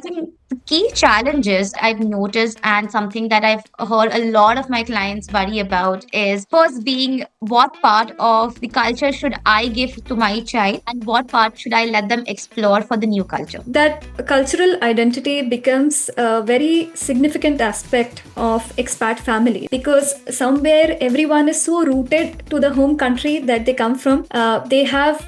think the key challenges I've noticed and something that I've heard a lot of my clients worry about is first being what part of the culture should I give to my child and what part should I let them explore for the new culture. That cultural identity becomes a very significant aspect of expat family, because somewhere everyone is so rooted to the home country that they come from. They have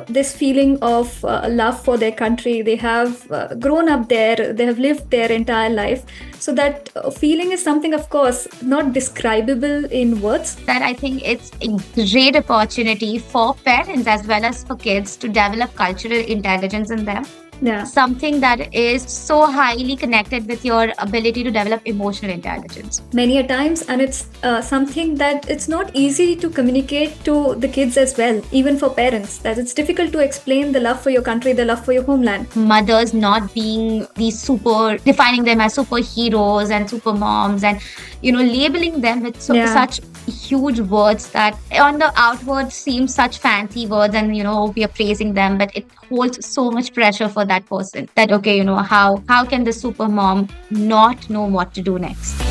this feeling of love for their country. They have grown up there, they have lived their entire life. So that feeling is something, of course, not describable in words. That I think it's a great opportunity for parents as well as for kids to develop cultural intelligence in them. Yeah. Something that is so highly connected with your ability to develop emotional intelligence. Many a times, and it's something that it's not easy to communicate to the kids as well, even for parents, that it's difficult to explain the love for your country, the love for your homeland. Mothers not being these defining them as superheroes and super moms, and labeling them with such huge words that on the outward seem such fancy words, and we are praising them, but it holds so much pressure for that person that okay, how can the super mom not know what to do next.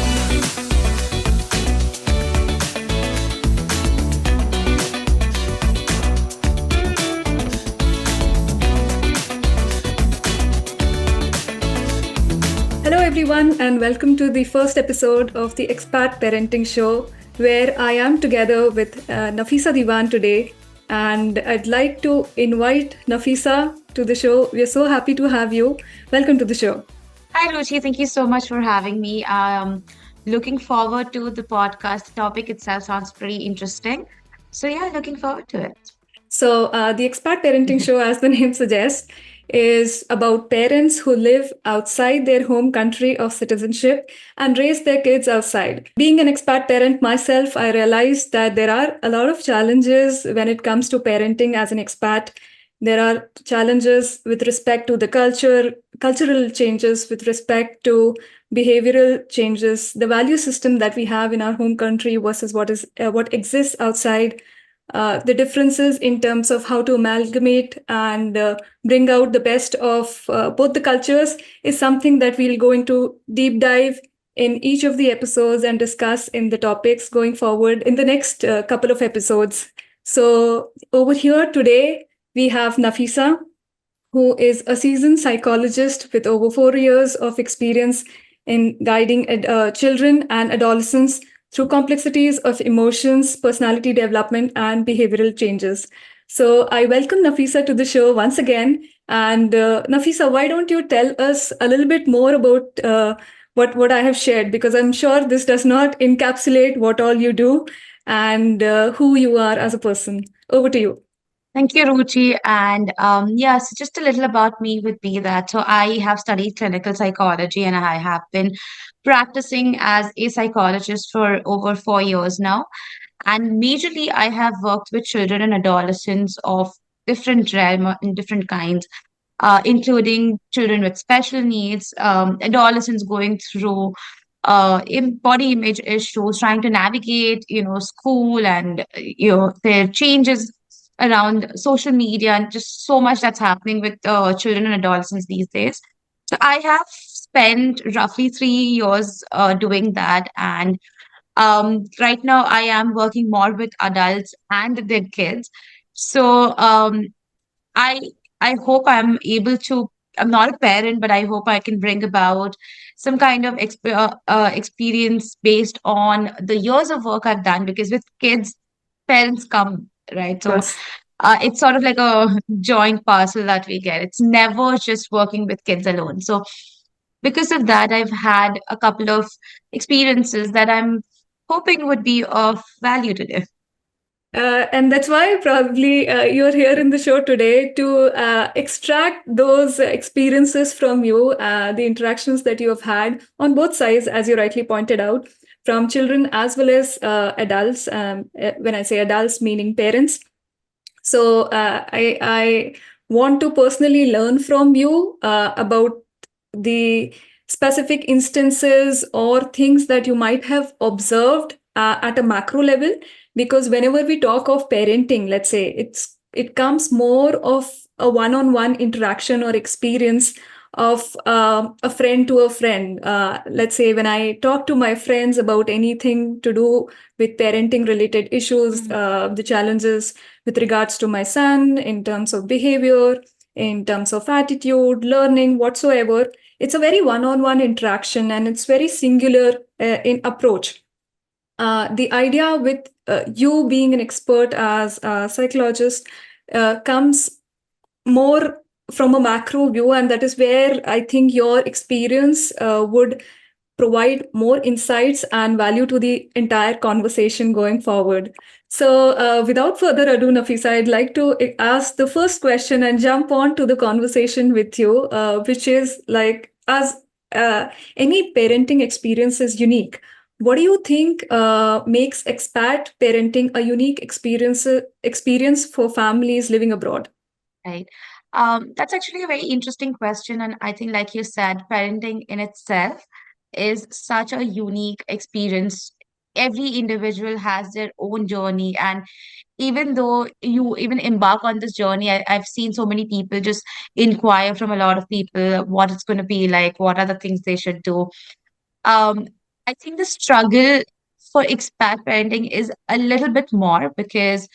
Hello everyone, and welcome to the first episode of the Expat Parenting Show, where I am together with Nafisa Diwan today. And I'd like to invite Nafisa to the show. We are so happy to have you. Welcome to the show. Hi, Ruchi. Thank you so much for having me. Looking forward to the podcast. The topic itself sounds pretty interesting. So yeah, looking forward to it. So the Expat Parenting Show, as the name suggests, is about parents who live outside their home country of citizenship and raise their kids outside. Being an expat parent myself, I realized that there are a lot of challenges when it comes to parenting as an expat. There are challenges with respect to the cultural changes, with respect to behavioral changes, the value system that we have in our home country versus what exists outside. The differences in terms of how to amalgamate and bring out the best of both the cultures is something that we'll go into deep dive in each of the episodes and discuss in the topics going forward in the next couple of episodes. So over here today, we have Nafisa, who is a seasoned psychologist with over 4 years of experience in guiding children and adolescents through complexities of emotions, personality development, and behavioral changes. So I welcome Nafisa to the show once again. And Nafisa, why don't you tell us a little bit more about what I have shared? Because I'm sure this does not encapsulate what all you do and who you are as a person. Over to you. Thank you, Ruchi. And so just a little about me would be that. So I have studied clinical psychology and I have been practicing as a psychologist for over 4 years now. And majorly, I have worked with children and adolescents of different realm and different kinds, including children with special needs, adolescents going through body image issues, trying to navigate, school and their changes around social media and just so much that's happening with children and adolescents these days. So I have spent roughly 3 years doing that, and right now I am working more with adults and their kids. So I I hope I'm able to. I'm not a parent, but I hope I can bring about some kind of experience based on the years of work I've done. Because with kids, parents come, right? So Yes. it's sort of like a joint parcel that we get. It's never just working with kids alone. So because of that, I've had a couple of experiences that I'm hoping would be of value today. And that's why probably you're here in the show today to extract those experiences from you, the interactions that you have had on both sides, as you rightly pointed out, from children as well as adults. When I say adults, meaning parents. So I want to personally learn from you about the specific instances or things that you might have observed at a macro level, because whenever we talk of parenting, let's say it comes more of a one-on-one interaction or experience of a friend to a friend. Let's say when I talk to my friends about anything to do with parenting related issues, Mm. the challenges with regards to my son in terms of behavior, in terms of attitude, learning, whatsoever. It's a very one on one interaction and it's very singular in approach. The idea with you being an expert as a psychologist comes more from a macro view, and that is where I think your experience would provide more insights and value to the entire conversation going forward. So, without further ado, Nafisa, I'd like to ask the first question and jump on to the conversation with you, which is like, as uh, any parenting experience is unique. What do you think makes expat parenting a unique experience for families living abroad? Right. That's actually a very interesting question. And I think, like you said, parenting in itself is such a unique experience. Every individual has their own journey. And even though you even embark on this journey, I've seen so many people just inquire from a lot of people what it's going to be like, what are the things they should do. Um, I think the struggle for expat parenting is a little bit more because,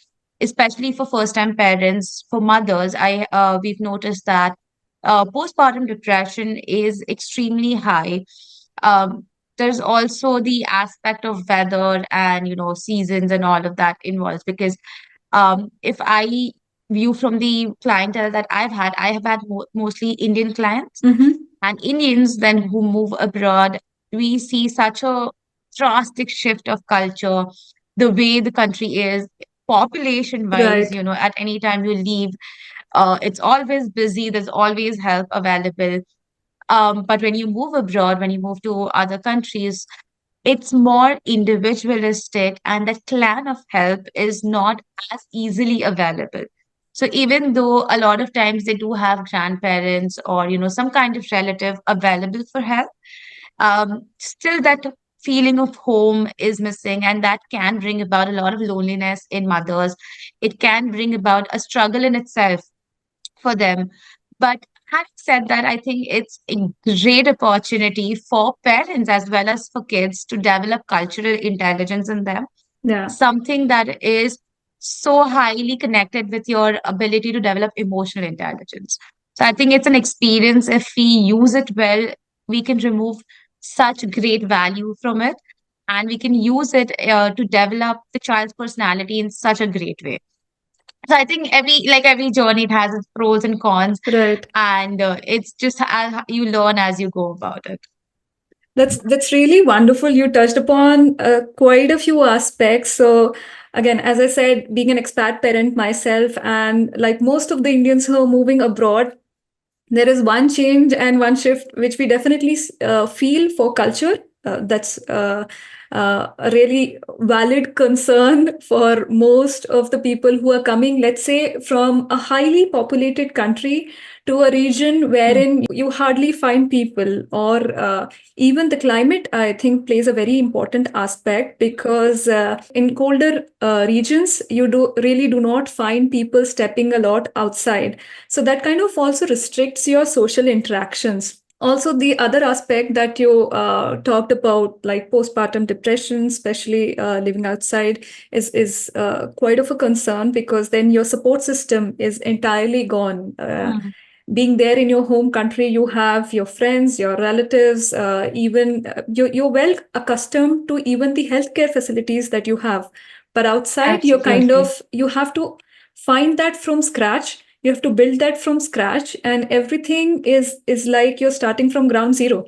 especially for first-time parents, for mothers, I we've noticed that postpartum depression is extremely high. Um, there's also the aspect of weather and seasons and all of that involved because if I view from the clientele that I have had mostly Indian clients Mm-hmm. and Indians then who move abroad, we see such a drastic shift of culture, the way the country is, population wise, Right. at any time you leave, it's always busy, there's always help available. But when you move abroad, when you move to other countries, it's more individualistic and the clan of help is not as easily available. So even though a lot of times they do have grandparents or some kind of relative available for help, still that feeling of home is missing, and that can bring about a lot of loneliness in mothers. It can bring about a struggle in itself for them. But having said that, I think it's a great opportunity for parents as well as for kids to develop cultural intelligence in them, Yeah. something that is so highly connected with your ability to develop emotional intelligence. So I think it's an experience. If we use it well, we can remove such great value from it, and we can use it to develop the child's personality in such a great way. So I think every journey, it has its pros and cons, Right. and it's just you learn as you go about it. That's really wonderful. You touched upon quite a few aspects. So again, as I said, being an expat parent myself, and like most of the Indians who are moving abroad, there is one change and one shift which we definitely feel for culture. That's a really valid concern for most of the people who are coming, let's say, from a highly populated country to a region Mm. wherein you hardly find people, or even the climate, I think, plays a very important aspect because in colder regions, you do really do not find people stepping a lot outside. So that kind of also restricts your social interactions. Also, the other aspect that you talked about, like postpartum depression, especially living outside, is quite of a concern because then your support system is entirely gone. Mm. Being there in your home country, you have your friends, your relatives, even you're well accustomed to even the healthcare facilities that you have. But outside, you're kind Absolutely. of, you have to find that from scratch. You have to build that from scratch, and everything is like you're starting from ground zero.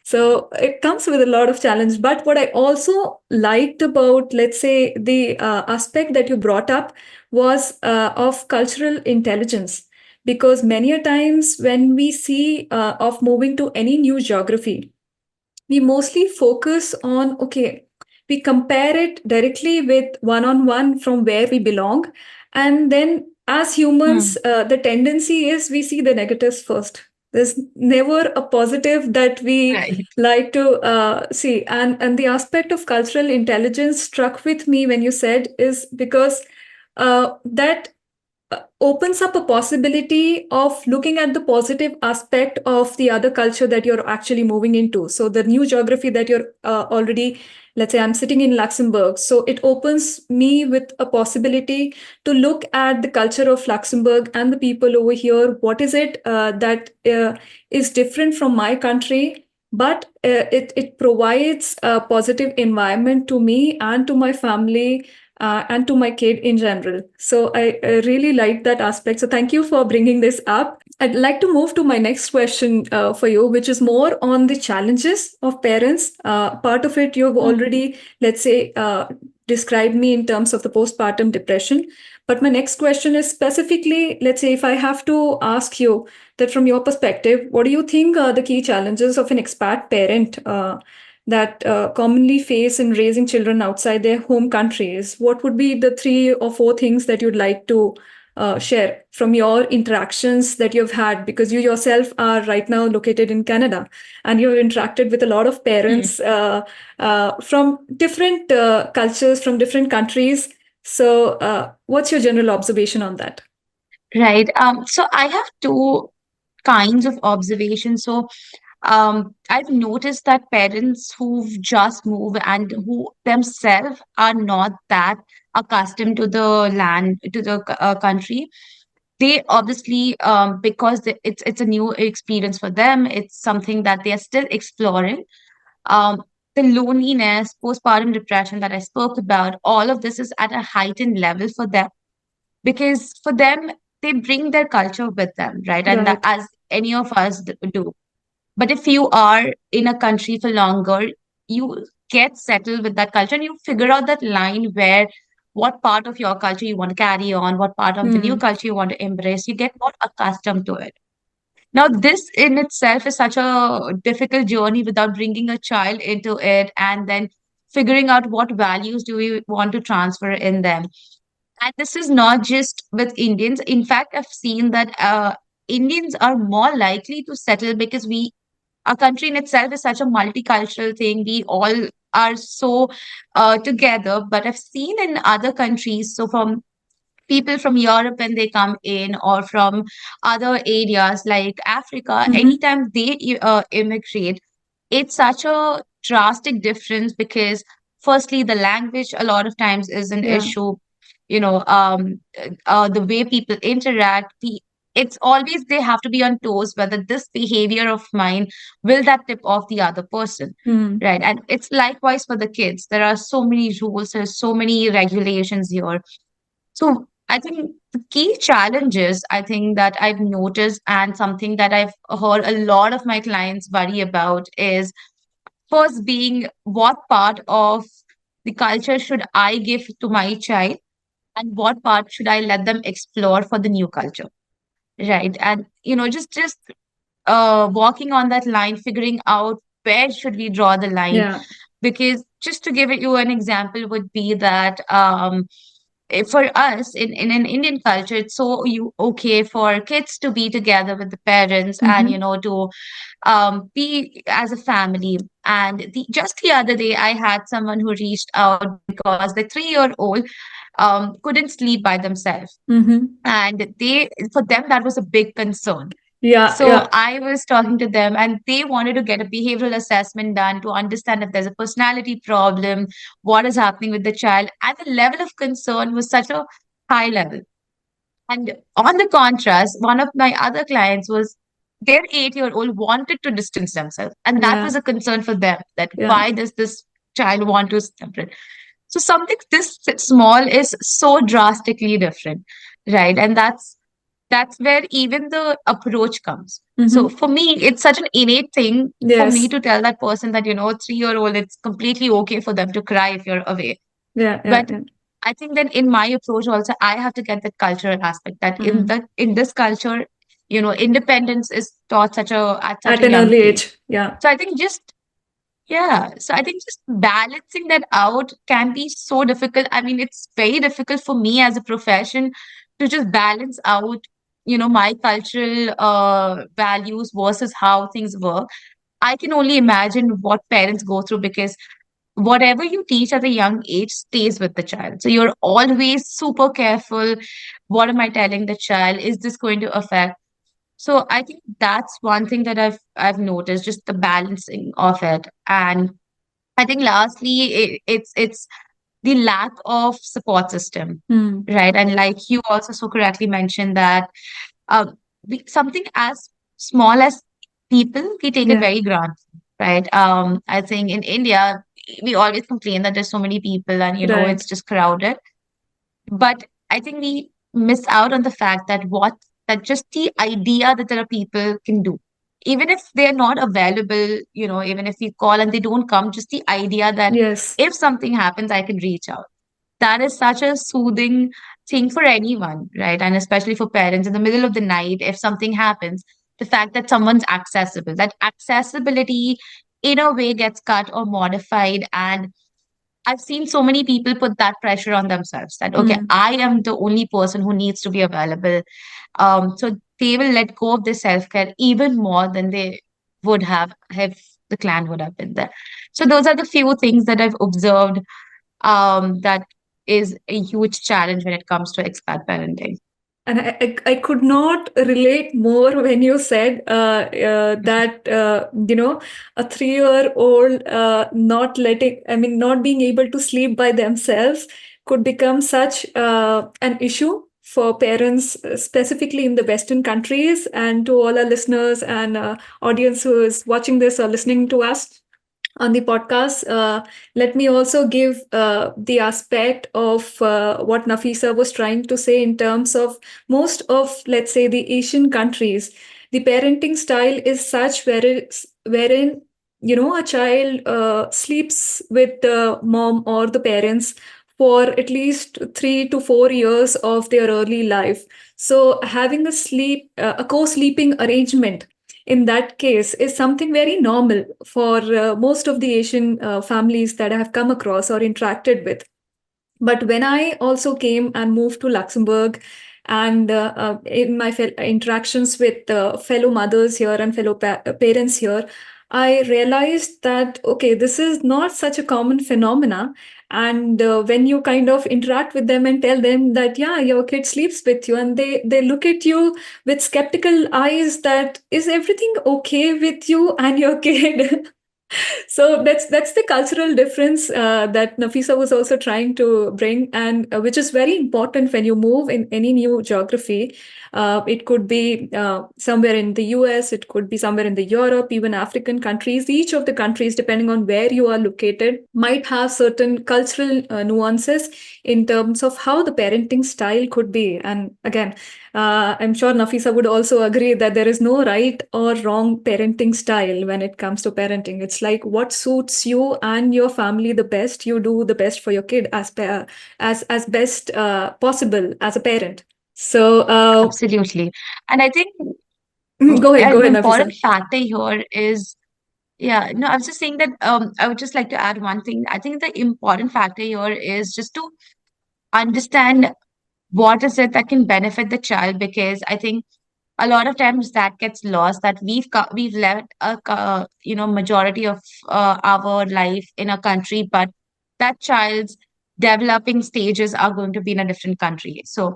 So it comes with a lot of challenge. But what I also liked about, let's say, the aspect that you brought up was of cultural intelligence. Because many a times when we see of moving to any new geography, we mostly focus on, okay, we compare it directly with one on one from where we belong. And then as humans, Mm. the tendency is we see the negatives first. There's never a positive that we Right. like to see. And the aspect of cultural intelligence struck with me when you said is because that opens up a possibility of looking at the positive aspect of the other culture that you're actually moving into. So the new geography that you're already, let's say I'm sitting in Luxembourg, so it opens me with a possibility to look at the culture of Luxembourg and the people over here. What is it that is different from my country? But it provides a positive environment to me and to my family and to my kid in general. So I really like that aspect. So thank you for bringing this up. I'd like to move to my next question for you, which is more on the challenges of parents. Part of it you've Mm. already, let's say, described me in terms of the postpartum depression. But my next question is specifically, let's say, if I have to ask you that from your perspective, what do you think are the key challenges of an expat parent? That commonly face in raising children outside their home countries, what would be the 3 or 4 things that you'd like to share from your interactions that you've had? Because you yourself are right now located in Canada and you've interacted with a lot of Mm. parents from different cultures, from different countries. So, what's your general observation on that? Right. So I have two kinds of observations. So I've noticed that parents who've just moved and who themselves are not that accustomed to the land, to the country, they obviously, because it's a new experience for them, it's something that they are still exploring. Um, the loneliness, postpartum depression that I spoke about, all of this is at a heightened level for them because for them, they bring their culture with them, right? And that, Right. as any of us do. But if you are in a country for longer, you get settled with that culture and you figure out that line where what part of your culture you want to carry on, what part of the new Hmm. culture you want to embrace. You get more accustomed to it. Now, this in itself is such a difficult journey without bringing a child into it and then figuring out what values do we want to transfer in them. And this is not just with Indians. In fact, I've seen that Indians are more likely to settle because our country in itself is such a multicultural thing. We all are so together. But I've seen in other countries, so from people from Europe when they come in or from other areas like Africa, Mm-hmm. anytime they immigrate, it's such a drastic difference because firstly, the language a lot of times is an Yeah. issue. The way people interact, it's always they have to be on toes whether this behavior of mine will that tip off the other person. Hmm. Right. And it's likewise for the kids. There are so many rules, there's so many regulations here. So I think the key challenges I think that I've noticed and something that I've heard a lot of my clients worry about is first being what part of the culture should I give to my child and what part should I let them explore for the new culture. Right. And just walking on that line, figuring out where should we draw the line. Yeah. Because just to give you an example would be that for us in an Indian culture, it's so you okay for kids to be together with the parents and Mm-hmm. to be as a family. And just the other day, I had someone who reached out because the 3-year-old couldn't sleep by themselves, Mm-hmm. and for them that was a big concern. Yeah. So Yeah. I was talking to them and they wanted to get a behavioral assessment done to understand if there's a personality problem, what is happening with the child. And the level of concern was such a high level. And on the contrast, one of my other clients was their 8-year-old wanted to distance themselves. And that Yeah. was a concern for them that Yeah. why does this child want to separate? So something this small is so drastically different, right? And that's where even the approach comes. So Mm-hmm. for me, it's such an innate thing for me Yes. to tell that person that, 3-year-old, it's completely okay for them to cry if you're away. Yeah. Yeah. But Yeah. I think that in my approach also, I have to get the cultural aspect that Mm. in this culture, independence is taught at such At a an young early age. age. Yeah. So I think so I think just balancing that out can be so difficult. I mean, it's very difficult for me as a profession to just balance out, my cultural values versus how things work. I can only imagine what parents go through because whatever you teach at a young age stays with the child. So you're always super careful. What am I telling the child? Is this going to affect? So I think that's one thing that I've noticed, just the balancing of it. And I think lastly, it's the lack of support system, Hmm. right? And like you also so correctly mentioned that something as small as people, we take it Yeah. very granted, right? I think in India, we always complain that there's so many people and, it's Right. just crowded. But I think we miss out on the fact that just the idea that there are people can do. Even if they're not available, even if we call and they don't come, just the idea that Yes. if something happens, I can reach out. That is such a soothing thing for anyone, right? And especially for parents in the middle of the night, if something happens, the fact that someone's accessible, that accessibility in a way gets cut or modified. And I've seen so many people put that pressure on themselves that, okay, Hmm. I am the only person who needs to be available. So they will let go of their self care even more than they would have if the clan would have been there. So those are the few things that I've observed that is a huge challenge when it comes to expat parenting. And I could not relate more when you said that, a 3-year-old not being able to sleep by themselves could become such an issue for parents, specifically in the Western countries. And to all our listeners and audience who is watching this or listening to us on the podcast, let me also give the aspect of what Nafisa was trying to say in terms of most of, let's say, the Asian countries. The parenting style is such wherein a child sleeps with the mom or the parents for at least 3 to 4 years of their early life. So having a co-sleeping arrangement in that case is something very normal for most of the Asian families that I have come across or interacted with. But when I also came and moved to Luxembourg, and in my interactions with fellow mothers here and fellow parents here, I realized that, okay, this is not such a common phenomena. And when you kind of interact with them and tell them that, yeah, your kid sleeps with you, and they look at you with skeptical eyes that, is everything okay with you and your kid? So that's the cultural difference that Nafisa was also trying to bring, and which is very important when you move in any new geography. It could be somewhere in the US, it could be somewhere in the Europe, even African countries. Each of the countries, depending on where you are located, might have certain cultural nuances in terms of how the parenting style could be. And again, I'm sure Nafisa would also agree that there is no right or wrong parenting style when it comes to parenting. It's like what suits you and your family the best. You do the best for your kid as best possible as a parent. So Absolutely. And I think go an ahead, important Nafisa. factor here is, yeah, no, I was just saying that I would just like to add one thing. I think the important factor here is just to understand what is it that can benefit the child, because I think a lot of times that gets lost, that we've left majority of our life in a country, but that child's developing stages are going to be in a different country. So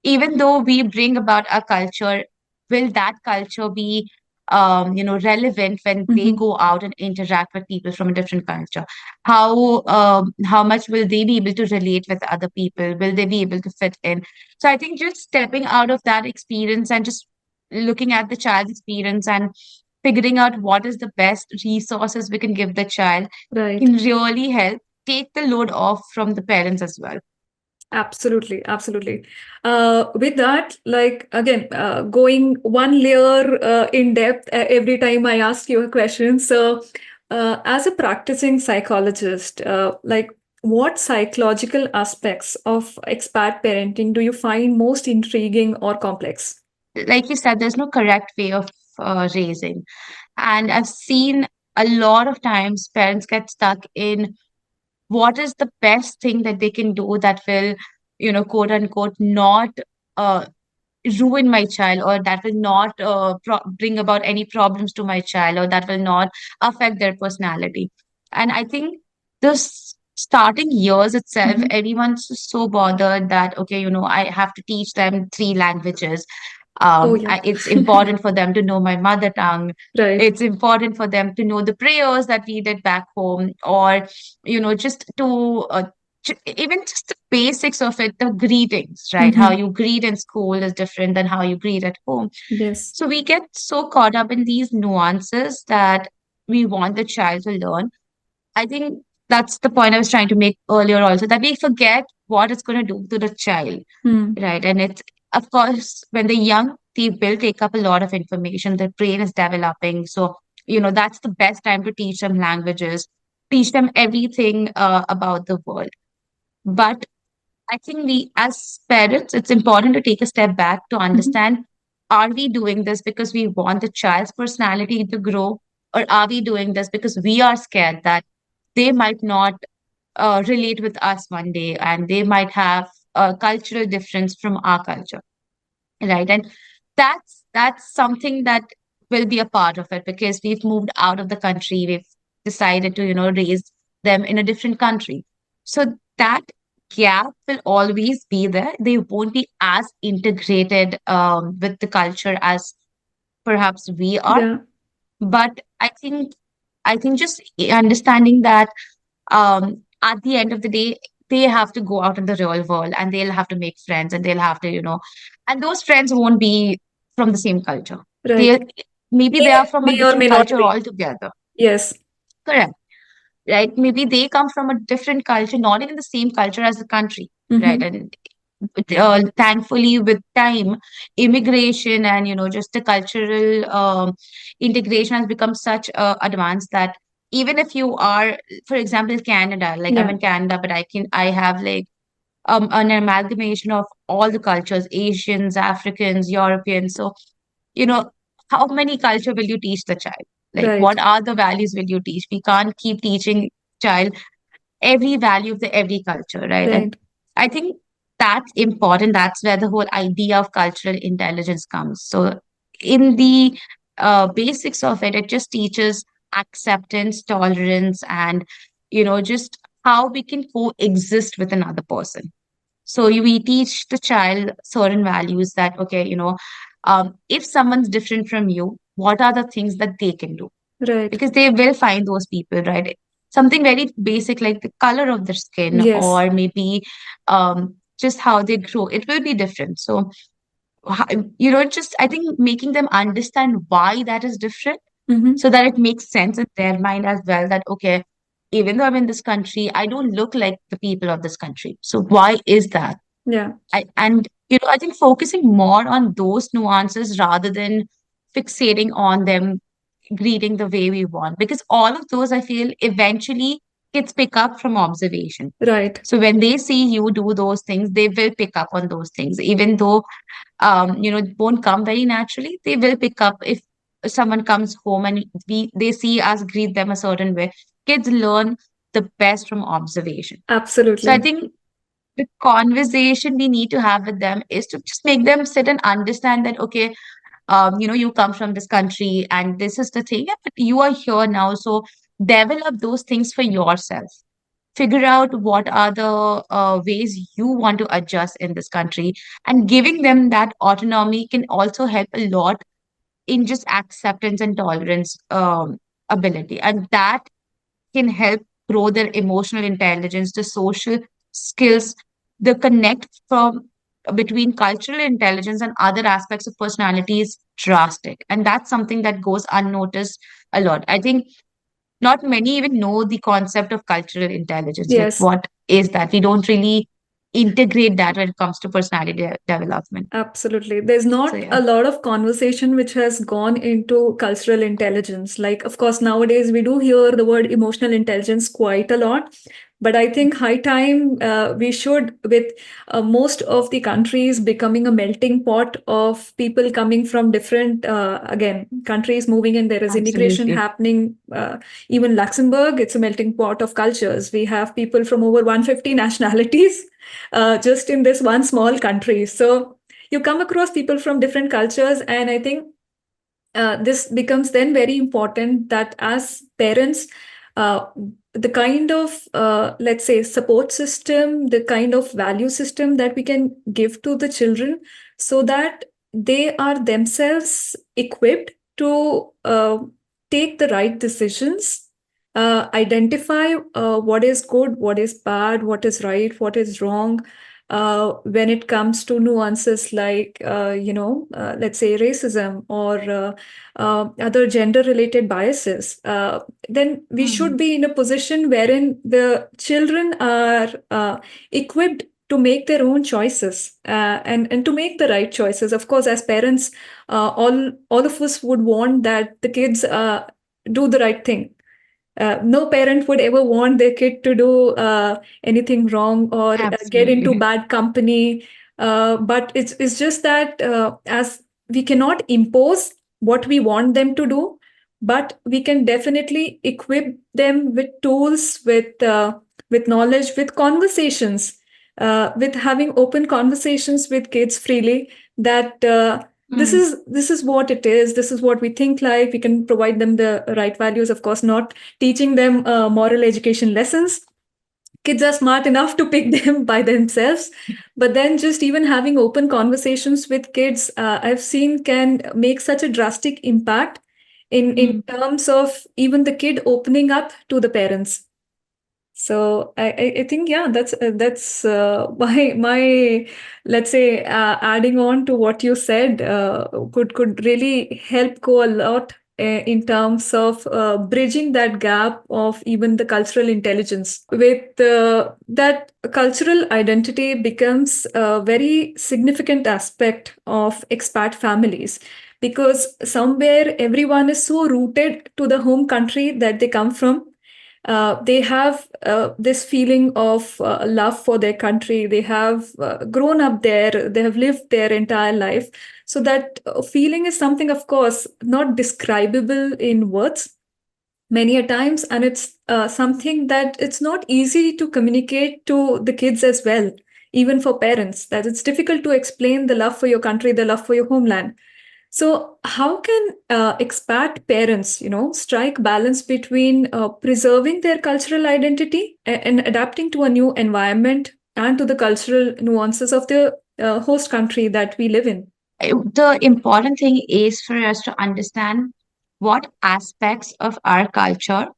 even though we bring about a culture, will that culture be relevant when they Mhm. go out and interact with people from a different culture? How much will they be able to relate with other people? Will they be able to fit in? So I think just stepping out of that experience and just looking at the child's experience and figuring out what is the best resources we can give the child Right. can really help take the load off from the parents as well. Absolutely, absolutely. With that, like again, going one layer in depth every time I ask you a question. So, as a practicing psychologist, what psychological aspects of expat parenting do you find most intriguing or complex? Like you said, there's no correct way of raising. And I've seen a lot of times parents get stuck in what is the best thing that they can do that will, quote unquote, not uh, ruin my child, or that will not bring about any problems to my child, or that will not affect their personality. And I think the starting years itself, Mhm. everyone's so bothered that, okay, I have to teach them three languages. Oh, yeah. It's important for them to know my mother tongue. Right. It's important for them to know the prayers that we did back home, or, just to, even just the basics of it, the greetings, right? How Mhm. you greet in school is different than how you greet at home. Yes. So we get so caught up in these nuances that we want the child to learn. I think that's the point I was trying to make earlier also, that we forget what it's going to do to the child, Hmm. right? And it's, of course, when they're young, they will take up a lot of information. Their brain is developing. So, that's the best time to teach them languages, teach them everything about the world. But I think we, as parents, it's important to take a step back to Mhm. understand, are we doing this because we want the child's personality to grow? Or are we doing this because we are scared that they might not relate with us one day, and they might have a cultural difference from our culture, right? And that's something that will be a part of it, because we've moved out of the country. We've decided to, raise them in a different country. So that gap will always be there. They won't be as integrated with the culture as perhaps we are. Yeah. But I think just understanding that, at the end of the day, they have to go out in the real world, and they'll have to make friends, and they'll have to, and those friends won't be from the same culture. Right. They maybe they are from a May or different may not culture be. altogether. Yes. Correct. Right? Maybe they come from a different culture, not even the same culture as the country. Right. Mhm. And thankfully, with time, immigration and, just the cultural integration has become such advanced that even if you are, for example, Canada, like I'm Yeah. in Canada, but I have like an amalgamation of all the cultures: Asians, Africans, Europeans. So, you know, how many culture will you teach the child? Like, Right. what are the values will you teach? We can't keep teaching child every value of the every culture, right? And Right. I think that's important. That's where the whole idea of cultural intelligence comes. So, in the basics of it, it just teaches acceptance, tolerance, and, just how we can coexist with another person. So we teach the child certain values that, okay, if someone's different from you, what are the things that they can do? Right. Because they will find those people, right? Something very basic like the color of their skin, Yes. or maybe just how they grow, it will be different. So, just I think making them understand why that is different, Mhm. so that it makes sense in their mind as well, that, okay, even though I'm in this country, I don't look like the people of this country. So why is that? Yeah. I think focusing more on those nuances rather than fixating on them greeting the way we want, because all of those I feel eventually kids pick up from observation. Right. So when they see you do those things, they will pick up on those things, even though it won't come very naturally. They will pick up if someone comes home and they see us greet them a certain way. Kids learn the best from observation. So I Absolutely. think the conversation we need to have with them is to just make them sit and understand that, okay, you come from this country and this is the thing, but you are here now. So develop those things for yourself. Figure out what are the ways you want to adjust in this country. And giving them that autonomy can also help a lot in just acceptance and tolerance ability. And that can help grow their emotional intelligence, the social skills, the connect from between cultural intelligence and other aspects of personality is drastic. And that's something that goes unnoticed a lot. I think not many even know the concept of cultural intelligence. Like, Yes. what is that? We don't really integrate that when it comes to personality development. Absolutely. There's So, not yeah, a lot of conversation which has gone into cultural intelligence. Like, of course, nowadays we do hear the word emotional intelligence quite a lot. But I think high time we should, with most of the countries becoming a melting pot of people coming from different, again, countries moving in, there is immigration absolutely. happening. Even Luxembourg, it's a melting pot of cultures. We have people from over 150 nationalities just in this one small country. So you come across people from different cultures, and I think this becomes then very important that as parents, uh, the kind of, let's say, support system, the kind of value system that we can give to the children, so that they are themselves equipped to take the right decisions, identify what is good, what is bad, what is right, what is wrong. When it comes to nuances like, let's say, racism or other gender related biases, then we should Mm. be in a position wherein the children are equipped to make their own choices, and to make the right choices. Of course, as parents, all of us would want that the kids do the right thing. No parent would ever want their kid to do anything wrong or get into Absolutely. bad company. But it's just that, as we cannot impose what we want them to do, but we can definitely equip them with tools, with knowledge, with conversations, with having open conversations with kids freely. That Mm. this is what it is. This is what we think like. We can provide them the right values. Of course, not teaching them moral education lessons. Kids are smart enough to pick them by themselves. But then just even having open conversations with kids, I've seen, can make such a drastic impact in Mm. terms of even the kid opening up to the parents. So I think, yeah, that's my, let's say, adding on to what you said, could really help go a lot in terms of bridging that gap of even the cultural intelligence. With that, cultural identity becomes a very significant aspect of expat families, because somewhere everyone is so rooted to the home country that they come from. They have this feeling of love for their country. They have grown up there. They have lived their entire life. So that feeling is something, of course, not describable in words many a times, and it's something that it's not easy to communicate to the kids as well, even for parents. That it's difficult to explain the love for your country, the love for your homeland. So, how can expat parents, strike balance between preserving their cultural identity and adapting to a new environment and to the cultural nuances of the host country that we live in? The important thing is for us to understand what aspects of our culture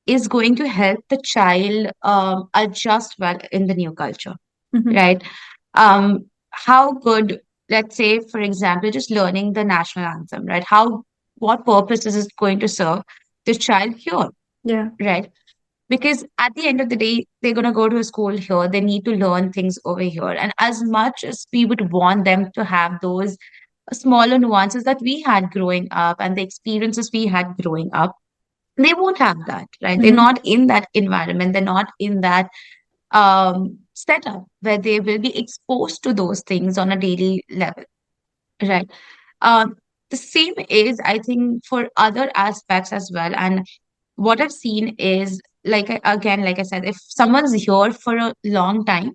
is going to help the child adjust well in the new culture, Hmm. right? How could, let's say, for example, just learning the national anthem, right? What purpose is it going to serve the child here, Yeah. right? Because at the end of the day, they're going to go to a school here. They need to learn things over here. And as much as we would want them to have those smaller nuances that we had growing up and the experiences we had growing up, they won't have that, right? They're Hmm. not in that environment. They're not in that setup where they will be exposed to those things on a daily level, right? Um, the same is, I think, for other aspects as well. And what I've seen is, again, like I said, if someone's here for a long time,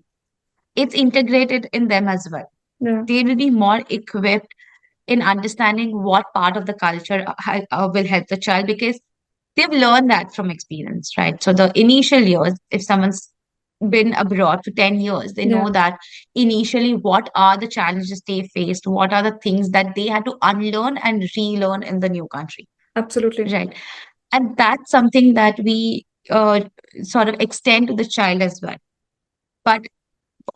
it's integrated in them as well. Yeah. They will be more equipped in understanding what part of the culture will help the child because they've learned that from experience, right? So the initial years, if someone's been abroad for 10 years, they Yeah. know that initially what are the challenges they faced, what are the things that they had to unlearn and relearn in the new country, Absolutely. right? And that's something that we sort of extend to the child as well. But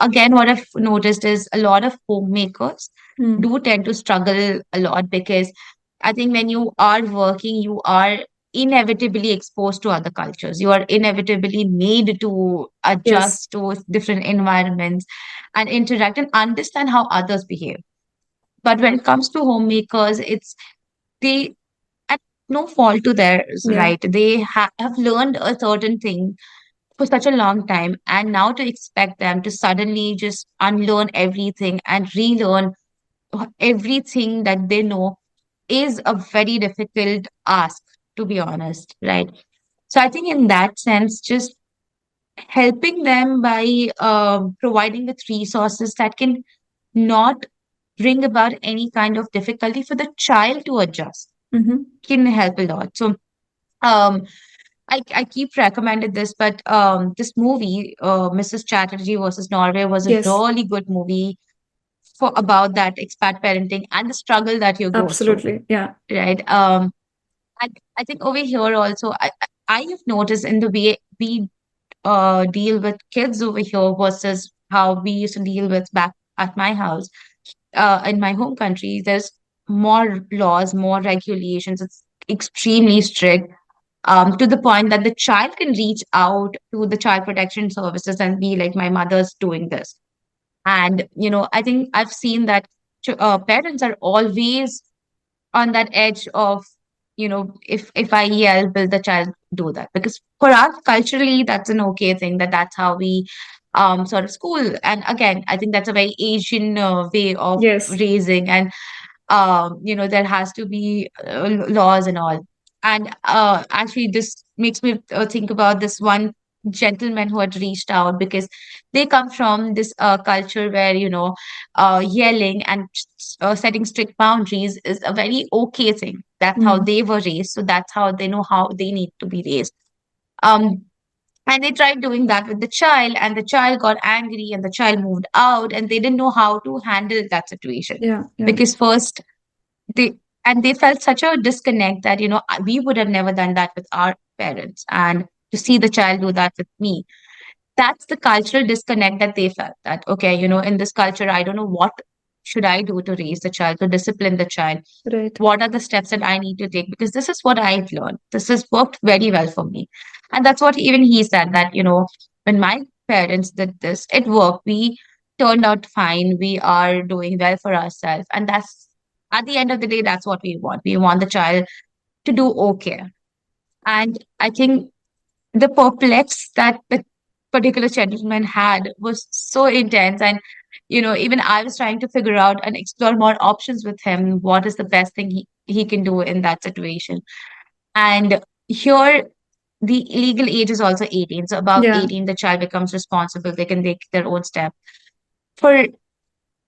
again, what I've noticed is a lot of homemakers Mm. do tend to struggle a lot because I think when you are working, you are inevitably exposed to other cultures. You are inevitably made to Yes. adjust to different environments and interact and understand how others behave. But when it comes to homemakers, it's they at no fault to theirs, Yeah. right? They have learned a certain thing for such a long time, and now to expect them to suddenly just unlearn everything and relearn everything that they know is a very difficult ask, to be honest, right? So I think in that sense, just helping them by providing with resources that can not bring about any kind of difficulty for the child to adjust Hmm. can help a lot. So um I keep recommended this, but this movie, Mrs. Chatterjee versus Norway, was a Yes, really good movie for about that expat parenting and the struggle that you go through, absolutely. Yeah. right? I think over here also, I have noticed in the way we deal with kids over here versus how we used to deal with back at my house, in my home country. There's more laws, more regulations. It's extremely strict, to the point that the child can reach out to the child protection services and be like, my mother's doing this. And, I think I've seen that parents are always on that edge of, if I yell, will the child do that? Because for us, culturally, that's an okay thing, that's how we sort of school. And again, I think that's a very Asian way of Yes. raising. And there has to be laws and all. And actually, this makes me think about this one gentleman who had reached out, because they come from this culture where, yelling and setting strict boundaries is a very okay thing. That's how Mm. they were raised. So that's how they know how they need to be raised. Um, and they tried doing that with the child, and the child got angry, and the child moved out, and they didn't know how to handle that situation. Yeah. Yeah. Because first, they they felt such a disconnect that, we would have never done that with our parents, and to see the child do that with me, that's the cultural disconnect that they felt, that okay, in this culture, I don't know what should I do to raise the child, to discipline the child. Right. What are the steps that I need to take? Because this is what I've learned. This has worked very well for me. And that's what even he said, that, when my parents did this, it worked. We turned out fine. We are doing well for ourselves. And that's, at the end of the day, that's what we want. We want the child to do okay. And I think the perplex that the particular gentleman had was so intense. And, even I was trying to figure out and explore more options with him. What is the best thing he can do in that situation? And here, the legal age is also 18. So above Yeah. 18, the child becomes responsible. They can take their own step. For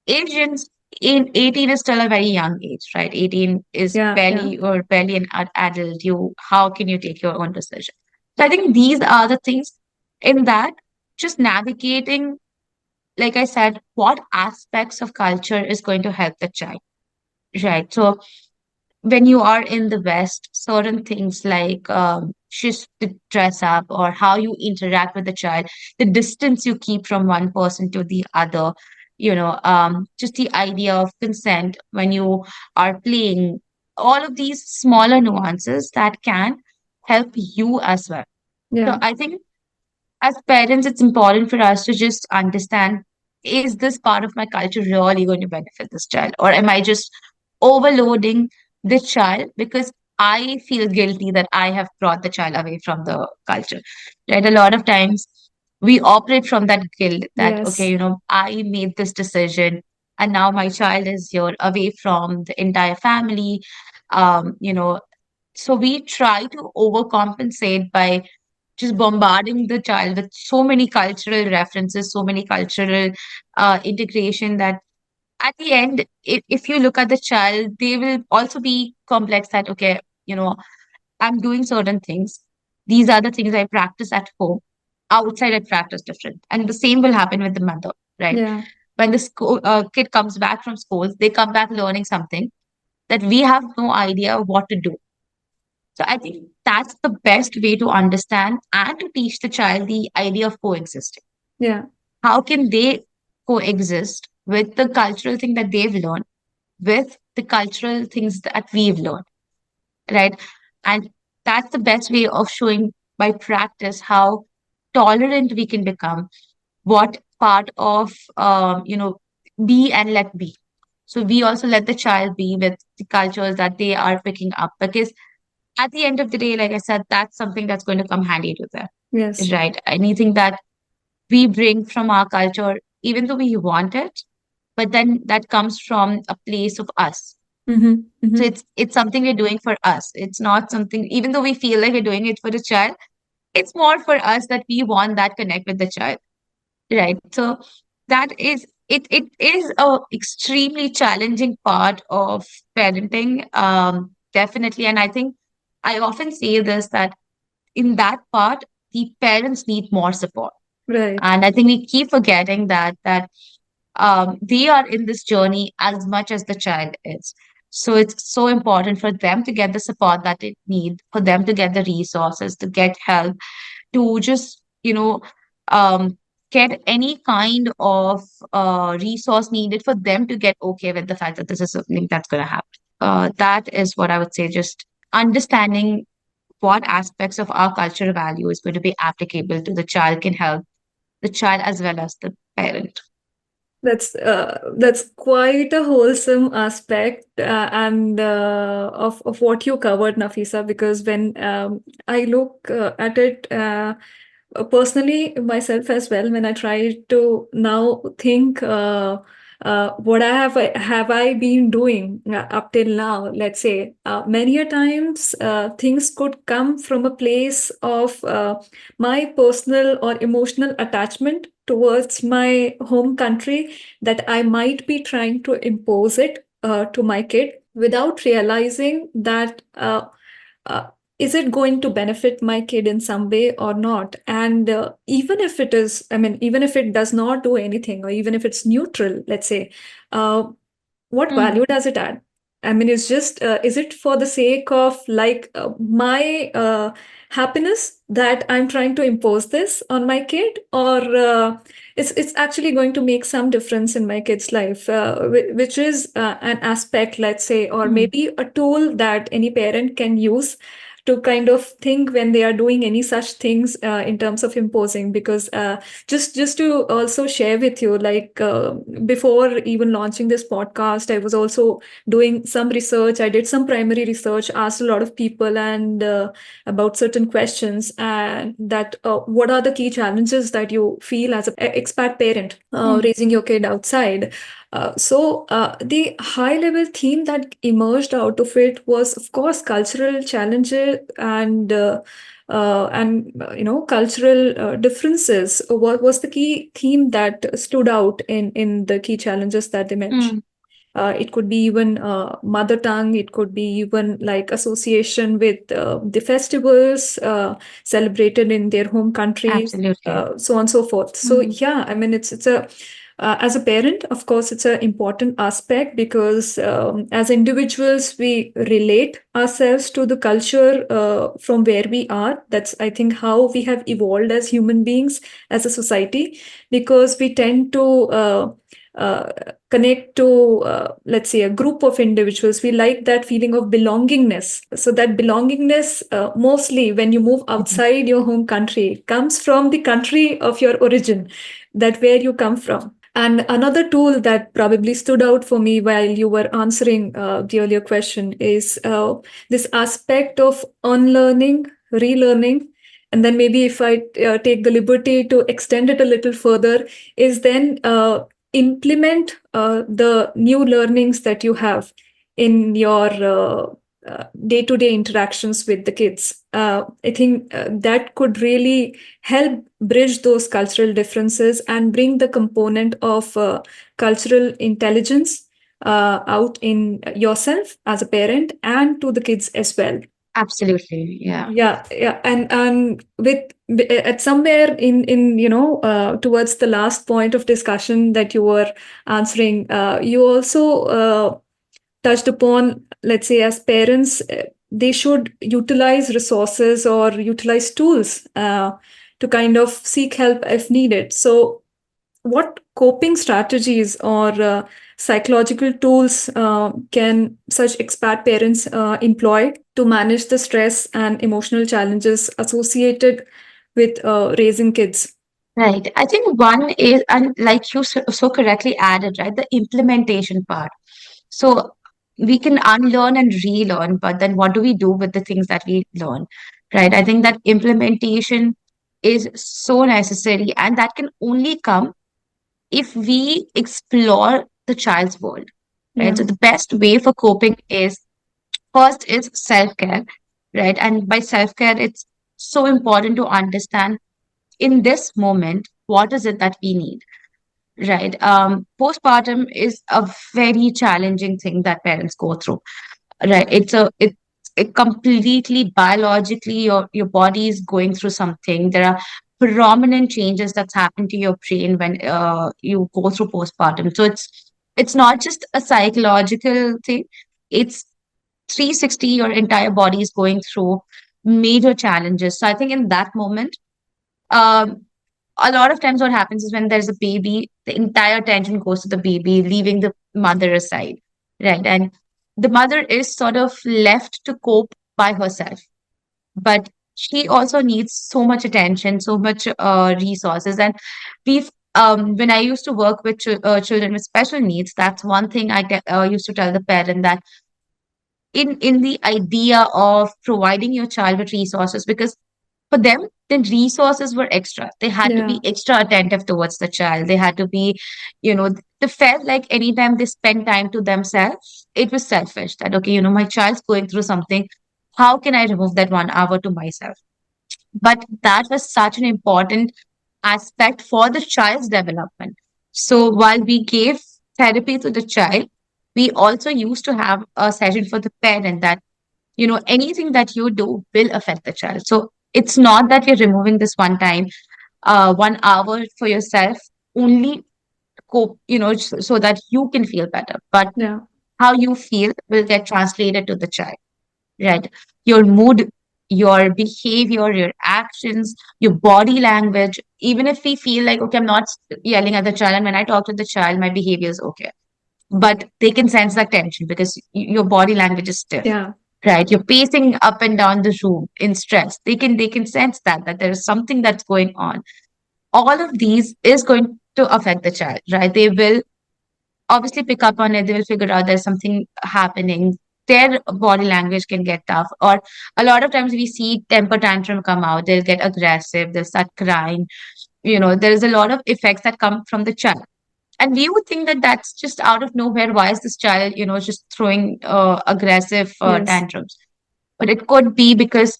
Asians, in 18 is still a very young age, right? 18 is Yeah. Yeah. barely an adult. How can you take your own decision? So I think these are the things in that, just navigating, like I said, what aspects of culture is going to help the child, right? So when you are in the West, certain things like just the dress up or how you interact with the child, the distance you keep from one person to the other, just the idea of consent when you are playing, all of these smaller nuances that can help you as well. So Yeah. I think as parents, it's important for us to just understand, is this part of my culture really going to benefit this child? Or am I just overloading the child because I feel guilty that I have brought the child away from the culture? Right? A lot of times we operate from that guilt that, okay, Yes. I made this decision and now my child is here away from the entire family. Um, you know, so we try to overcompensate by just bombarding the child with so many cultural references, so many cultural integration, that at the end, if you look at the child, they will also be complex that, okay, I'm doing certain things. These are the things I practice at home. Outside, I practice different. And the same will happen with the mother, right? Yeah. When the kid comes back from school, they come back learning something that we have no idea what to do. So I think that's the best way to understand and to teach the child the idea of coexisting. Yeah. How can they coexist with the cultural thing that they've learned, with the cultural things that we've learned, right? And that's the best way of showing by practice how tolerant we can become, what part of, be and let be. So we also let the child be with the cultures that they are picking up, because at the end of the day, like I said, that's something that's going to come handy to them, Yes. right? Anything that we bring from our culture, even though we want it, but then that comes from a place of us. Mm-hmm. So Mm-hmm. it's something we're doing for us. It's not something, even though we feel like we're doing it for the child, it's more for us that we want that connect with the child, right? So that is it. It is a extremely challenging part of parenting, definitely. And I think I often say this, that in that part, the parents need more support. Right. And I think we keep forgetting that they are in this journey as much as the child is. So it's so important for them to get the support that they need, for them to get the resources, to get help, to just, um, get any kind of resource needed for them to get okay with the fact that this is something that's going to happen. That is what I would say, just understanding what aspects of our cultural value is going to be applicable to the child can help the child as well as the parent. That's quite a wholesome aspect and of what you covered, Nafisa. Because when I look at it personally myself as well, when I try to now think what have I been doing up till now, let's say many a times things could come from a place of my personal or emotional attachment towards my home country, that I might be trying to impose it to my kid without realizing that uh, is it going to benefit my kid in some way or not. And even if it is, I mean, even if it does not do anything, or even if it's neutral, let's say, uh, what Mm, value does it add? I mean, it's just, is it for the sake of like my happiness that I'm trying to impose this on my kid, or it's actually going to make some difference in my kid's life, which is an aspect, let's say, or mm, maybe a tool that any parent can use to kind of think when they are doing any such things in terms of imposing. Because just to also share with you, like before even launching this podcast, I was also doing some research. I did some primary research, asked a lot of people and about certain questions, and that what are the key challenges that you feel as an expat parent mm. raising your kid outside. The high level theme that emerged out of it was, of course, cultural challenges and cultural differences. What was the key theme that stood out in the key challenges that they mentioned? Mm, It could be even mother tongue. It could be even like association with the festivals celebrated in their home countries, absolutely. so on and so forth. So Mm, yeah, I mean, it's a as a parent, of course, it's an important aspect because as individuals, we relate ourselves to the culture from where we are. That's, I think, how we have evolved as human beings, as a society, because we tend to uh, connect to, let's say, a group of individuals. We like that feeling of belongingness. So, that belongingness, mostly when you move mhm. outside your home country, comes from the country of your origin, that where you come from. And another tool that probably stood out for me while you were answering the earlier question is this aspect of unlearning, relearning. And then maybe if I take the liberty to extend it a little further, is then implement the new learnings that you have in your day-to-day interactions with the kids. I think that could really help bridge those cultural differences and bring the component of cultural intelligence out in yourself as a parent and to the kids as well. Absolutely. Yeah. Yeah, and with at somewhere in towards the last point of discussion that you were answering, you also touched upon, let's say, as parents, they should utilize resources or utilize tools to kind of seek help if needed. So what coping strategies or psychological tools can such expat parents employ to manage the stress and emotional challenges associated with raising kids? Right. I think one is, and like you so correctly added, right, the implementation part. So we can unlearn and relearn, but then what do we do with the things that we learn? Right. I think that implementation is so necessary, and that can only come if we explore the child's world. Right. Yeah. So the best way for coping is first is self-care, right? And by self-care, it's so important to understand in this moment, what is it that we need, right? Postpartum is a very challenging thing that parents go through, right? It's completely biologically, your body is going through something. There are prominent changes that's happening to your brain when you go through postpartum. So it's not just a psychological thing. It's 360, your entire body is going through major challenges. So I think in that moment, um, a lot of times what happens is when there's a baby, the entire attention goes to the baby, leaving the mother aside, right? And the mother is sort of left to cope by herself, but she also needs so much attention, so much resources. And we've when I used to work with children with special needs, that's one thing used to tell the parent, that in the idea of providing your child with resources, because for them the resources were extra. They had to Yeah. be extra attentive towards the child. They had to be, they felt like anytime they spend time to themselves, it was selfish, that okay, my child's going through something, how can I remove that 1 hour to myself? But that was such an important aspect for the child's development. So while we gave therapy to the child, we also used to have a session for the parent, that anything that you do will affect the child. So it's not that you're removing this one time 1 hour for yourself, only cope, so that you can feel better, but Yeah. how you feel will get translated to the child, right? Your mood, your behavior, your actions, your body language. Even if we feel like, okay, I'm not yelling at the child, and when I talk to the child, my behavior is okay, but they can sense that tension because your body language is stiff, Yeah. right? You're pacing up and down the room in stress. They can sense that there is something that's going on. All of these is going to affect the child, right? They will obviously pick up on it. They will figure out there's something happening. Their body language can get tough, or a lot of times we see temper tantrum come out. They'll get aggressive. They'll start crying. There is a lot of effects that come from the child, and we would think that that's just out of nowhere. Why is this child, just throwing aggressive Yes. tantrums? But it could be because,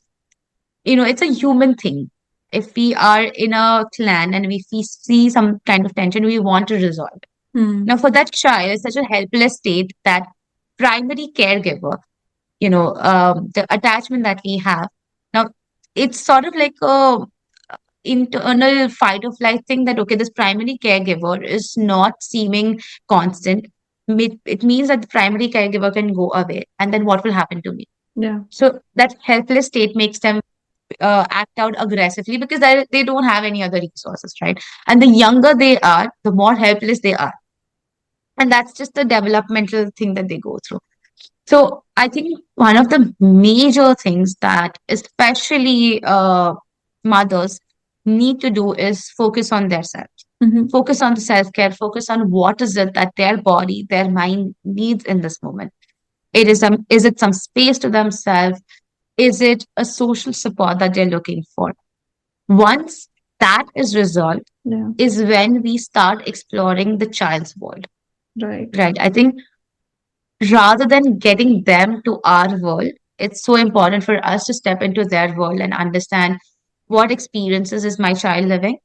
it's a human thing. If we are in a clan and we see some kind of tension, we want to resolve it. Hmm. Now, for that child, it's such a helpless state that primary caregiver, the attachment that we have. Now, it's sort of like a internal fight of life thing, that okay, this primary caregiver is not seeming constant. It means that the primary caregiver can go away, and then what will happen to me? Yeah. So that helpless state makes them act out aggressively, because they don't have any other resources, right? And the younger they are, the more helpless they are, and that's just the developmental thing that they go through. So I think one of the major things that especially mothers need to do is focus on their self, Mm-hmm. focus on the self-care, focus on what is it that their body, their mind needs in this moment. Is it some space to themselves? Is it a social support that they're looking for? Once that is resolved, Yeah. is when we start exploring the child's world, Right. right? I think rather than getting them to our world, it's so important for us to step into their world and understand what experiences is my child living.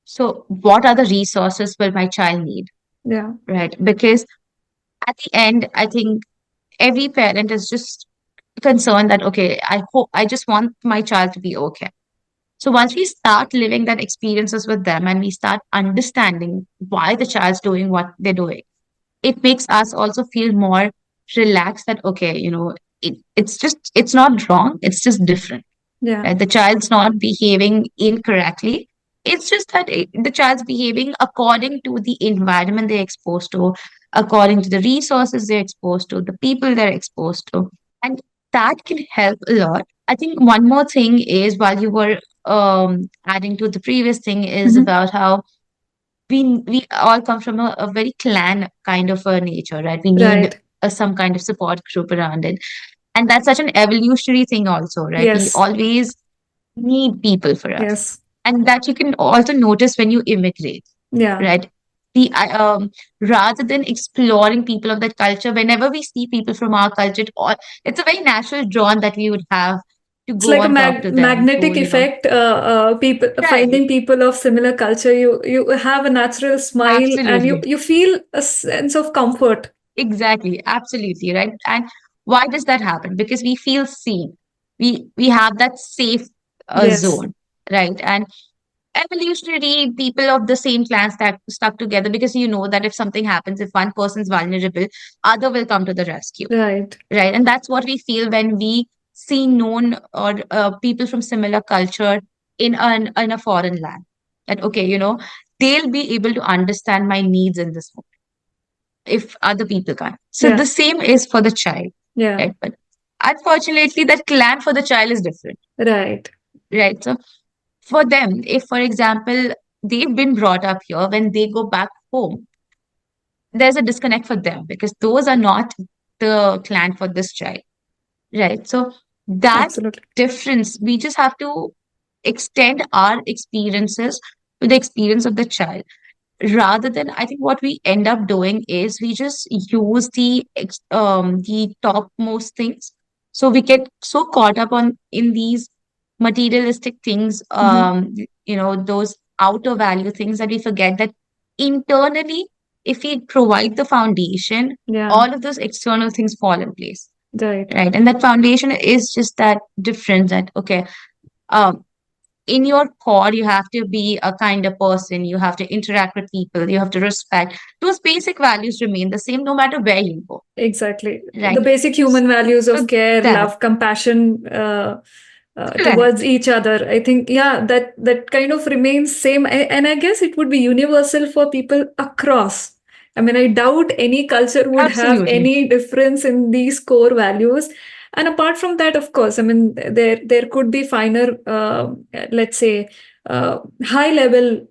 So, what are the resources will my child need, Yeah. right? Because at the end, I think every parent is just concerned that, okay, I just want my child to be okay. So, once we start living that experiences with them and we start understanding why the child's doing what they're doing, it makes us also feel more relaxed, that okay, it's not wrong, it's just different, Yeah. right? The child's not behaving incorrectly. It's just that the child's behaving according to the environment they're exposed to, according to the resources they're exposed to, the people they're exposed to, and that can help a lot. I think one more thing is, while you were adding to the previous thing, is Mm-hmm. about how we all come from a very clan kind of a nature, right? We need Right. some kind of support group around it, and that's such an evolutionary thing also, right? We Yes. always need people for us, Yes. and that you can also notice when you immigrate, Yeah. right? the Rather than exploring people of that culture, whenever we see people from our culture, it's a very natural drawn that we would have to It's go like a and talk to them, to magnetic effect. People right, finding people of similar culture, you have a natural smile, and you absolutely. you feel a sense of comfort. Exactly, absolutely, right. And Why does that happen? Because we feel seen. We have that safe Yes. zone, right? And evolutionary people of the same clan stuck together because you know that if something happens, if one person's vulnerable, other will come to the rescue, Right. right? And that's what we feel when we see known or people from similar culture in a foreign land. That okay, they'll be able to understand my needs in this moment if other people can't. So Yeah. the same is for the child, Yeah. right? But unfortunately, that clan for the child is different, Right. right? So for them, if for example they've been brought up here, when they go back home, there's a disconnect for them because those are not the clan for this child, right? So that Absolutely. difference, we just have to extend our experiences to the experience of the child. Rather than, I think what we end up doing is we just use the topmost things. So we get so caught up on in these materialistic things, Hmm. those outer value things, that we forget that internally, if we provide the foundation, Yeah. all of those external things fall in place, Right. right? And that foundation is just that difference, that okay, um in your core, you have to be a kind of person, you have to interact with people, you have to respect. Those basic values remain the same no matter where you go, Exactly. The right? basic human values of So care, that, love, compassion, correct, towards each other. I think, yeah, that kind of remains same. And I guess it would be universal for people across. I mean, I doubt any culture would have absolutely, any difference in these core values. And apart from that, of course, I mean, there could be finer, let's say, high level.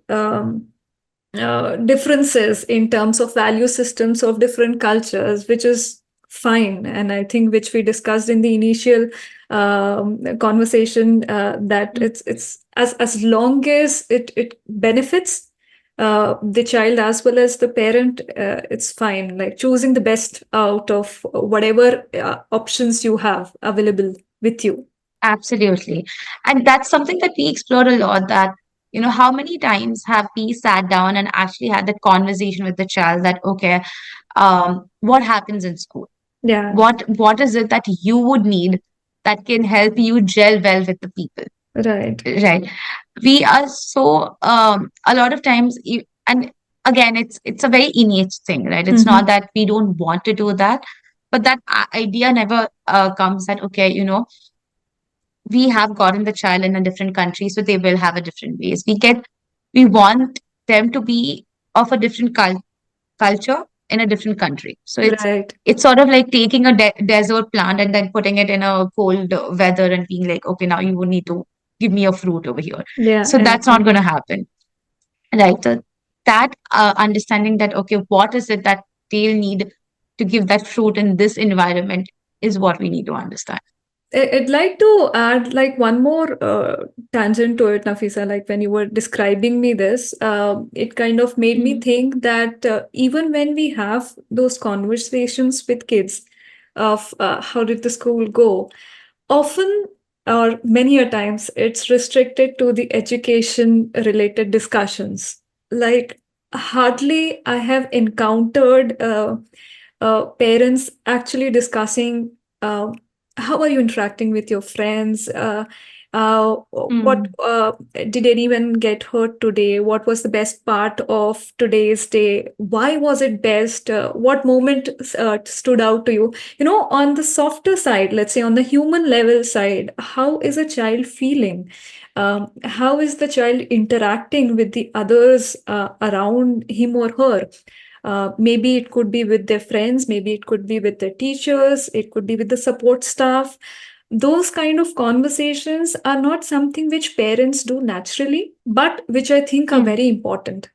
Differences in terms of value systems of different cultures, which is fine. And I think which we discussed in the initial conversation, that mm, it's as long as it benefits the child as well as the parent, it's fine. Like choosing the best out of whatever options you have available with you. absolutely. And that's something that we explore a lot, that how many times have we sat down and actually had that conversation with the child, that okay, what happens in school, Yeah. what is it that you would need that can help you gel well with the people, Right. right? We are so a lot of times, and again, it's a very innate thing, right? It's not Hmm. that we don't want to do that, but that idea never comes that okay, we have gotten the child in a different country, so they will have a different ways. We want them to be of a different culture in a different country. So Right. it's sort of like taking a desert plant and then putting it in a cold weather and being like, okay, now you would need to give me a fruit over here. Yeah. So Yeah. that's not going to happen, right? So that understanding that okay, what is it that they'll need to give that fruit in this environment is what we need to understand. I'd like to add like one more tangent to it, Nafisa. Like when you were describing me this, it kind of made me Mm, think that even when we have those conversations with kids of how did the school go, often or many a times it's restricted to the education related discussions. Like hardly I have encountered parents actually discussing how are you interacting with your friends, what mm, did anyone get hurt today, what was the best part of today's day, why was it best, what moment stood out to you, on the softer side, let's say on the human level side, how is a child feeling, how is the child interacting with the others around him or her. Maybe it could be with their friends, maybe it could be with their teachers, it could be with the support staff. Those kind of conversations are not something which parents do naturally, but which I think are mm. very important,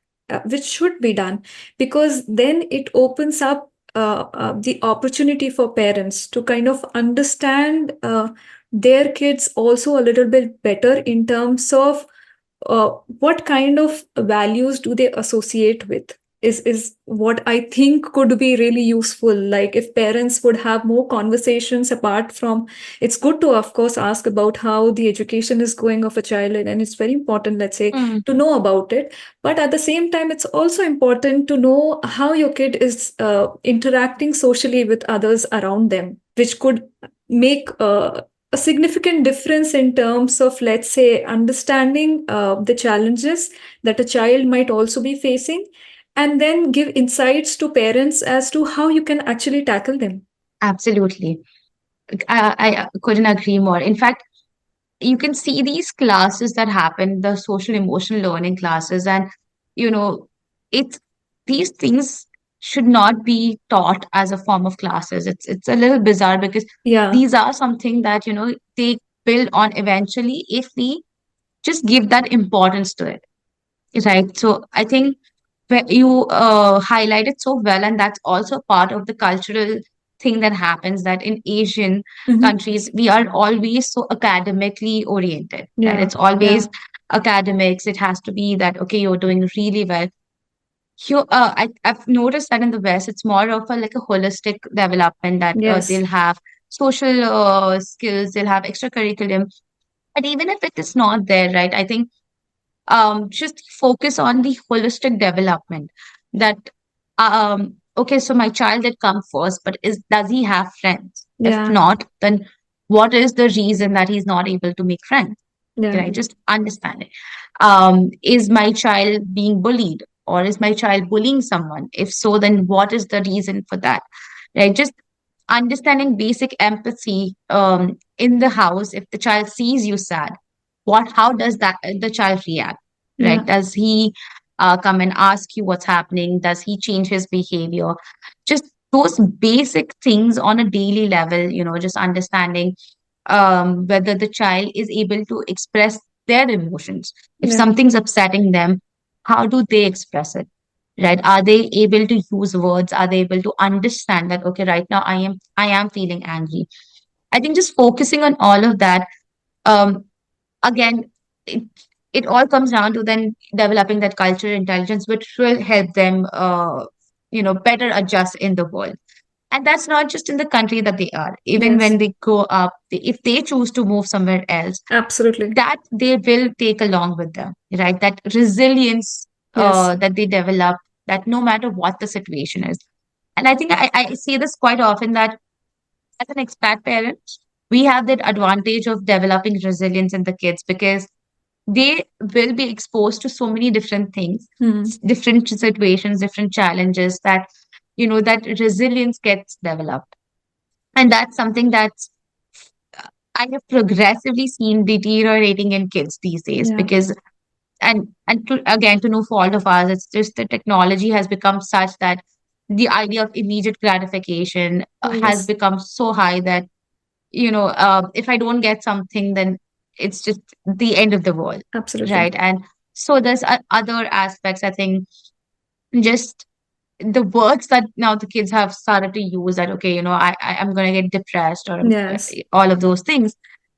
which should be done, because then it opens up the opportunity for parents to kind of understand their kids also a little bit better in terms of what kind of values do they associate with, is what I think could be really useful. Like if parents would have more conversations apart from, it's good to of course ask about how the education is going of a child, and it's very important, let's say, Mm, to know about it, but at the same time it's also important to know how your kid is interacting socially with others around them, which could make a significant difference in terms of, let's say, understanding the challenges that a child might also be facing, and then give insights to parents as to how you can actually tackle them. Absolutely. I couldn't agree more. In fact, you can see these classes that happen, the social emotional learning classes, and you know, it's these things should not be taught as a form of classes. It's a little bizarre because Yeah. these are something that, they build on eventually if we just give that importance to it, right? So I think you highlighted so well, and that's also part of the cultural thing that happens, that in Asian Hmm. countries we are always so academically oriented, right? Yeah. It's always academics. It has to be that, okay, you're doing really well. I've noticed that in the West it's more of a like a holistic development, that Yes. they'll have social skills, they'll have extracurriculum, but even if it is not there, right, I think just focus on the holistic development, that okay, so my child did come first, but is does he have friends? If Yeah. not, then what is the reason that he's not able to make friends? Yeah. Can I just understand it? Is my child being bullied, or is my child bullying someone? If so, then what is the reason for that? Right, just understanding basic empathy in the house. If the child sees you sad, how does that the child react, right? Yeah. Does he come and ask you what's happening? Does he change his behavior? Just those basic things on a daily level, just understanding whether the child is able to express their emotions. If Yeah. something's upsetting them, how do they express it? Right? Are they able to use words? Are they able to understand that, okay, right now I am feeling angry? I think just focusing on all of that, um, again, it, it all comes down to then developing that cultural intelligence, which will help them, better adjust in the world. And that's not just in the country that they are. Even Yes. when they grow up, if they choose to move somewhere else, Absolutely. that they will take along with them, right? That resilience Yes. that they develop, that no matter what the situation is. And I think I say this quite often, that as an expat parent, we have that advantage of developing resilience in the kids, because they will be exposed to so many different things, Hmm. different situations, different challenges, that, that resilience gets developed. And that's something that's I have progressively seen deteriorating in kids these days, Yeah. because and to, again, to no fault of ours, it's just the technology has become such that the idea of immediate gratification Oh, has yes. become so high that, if I don't get something, then it's just the end of the world, Absolutely. right? And so there's other aspects, I think, just the words that now the kids have started to use, that, okay, I'm going to get depressed, or Yes. all of those things.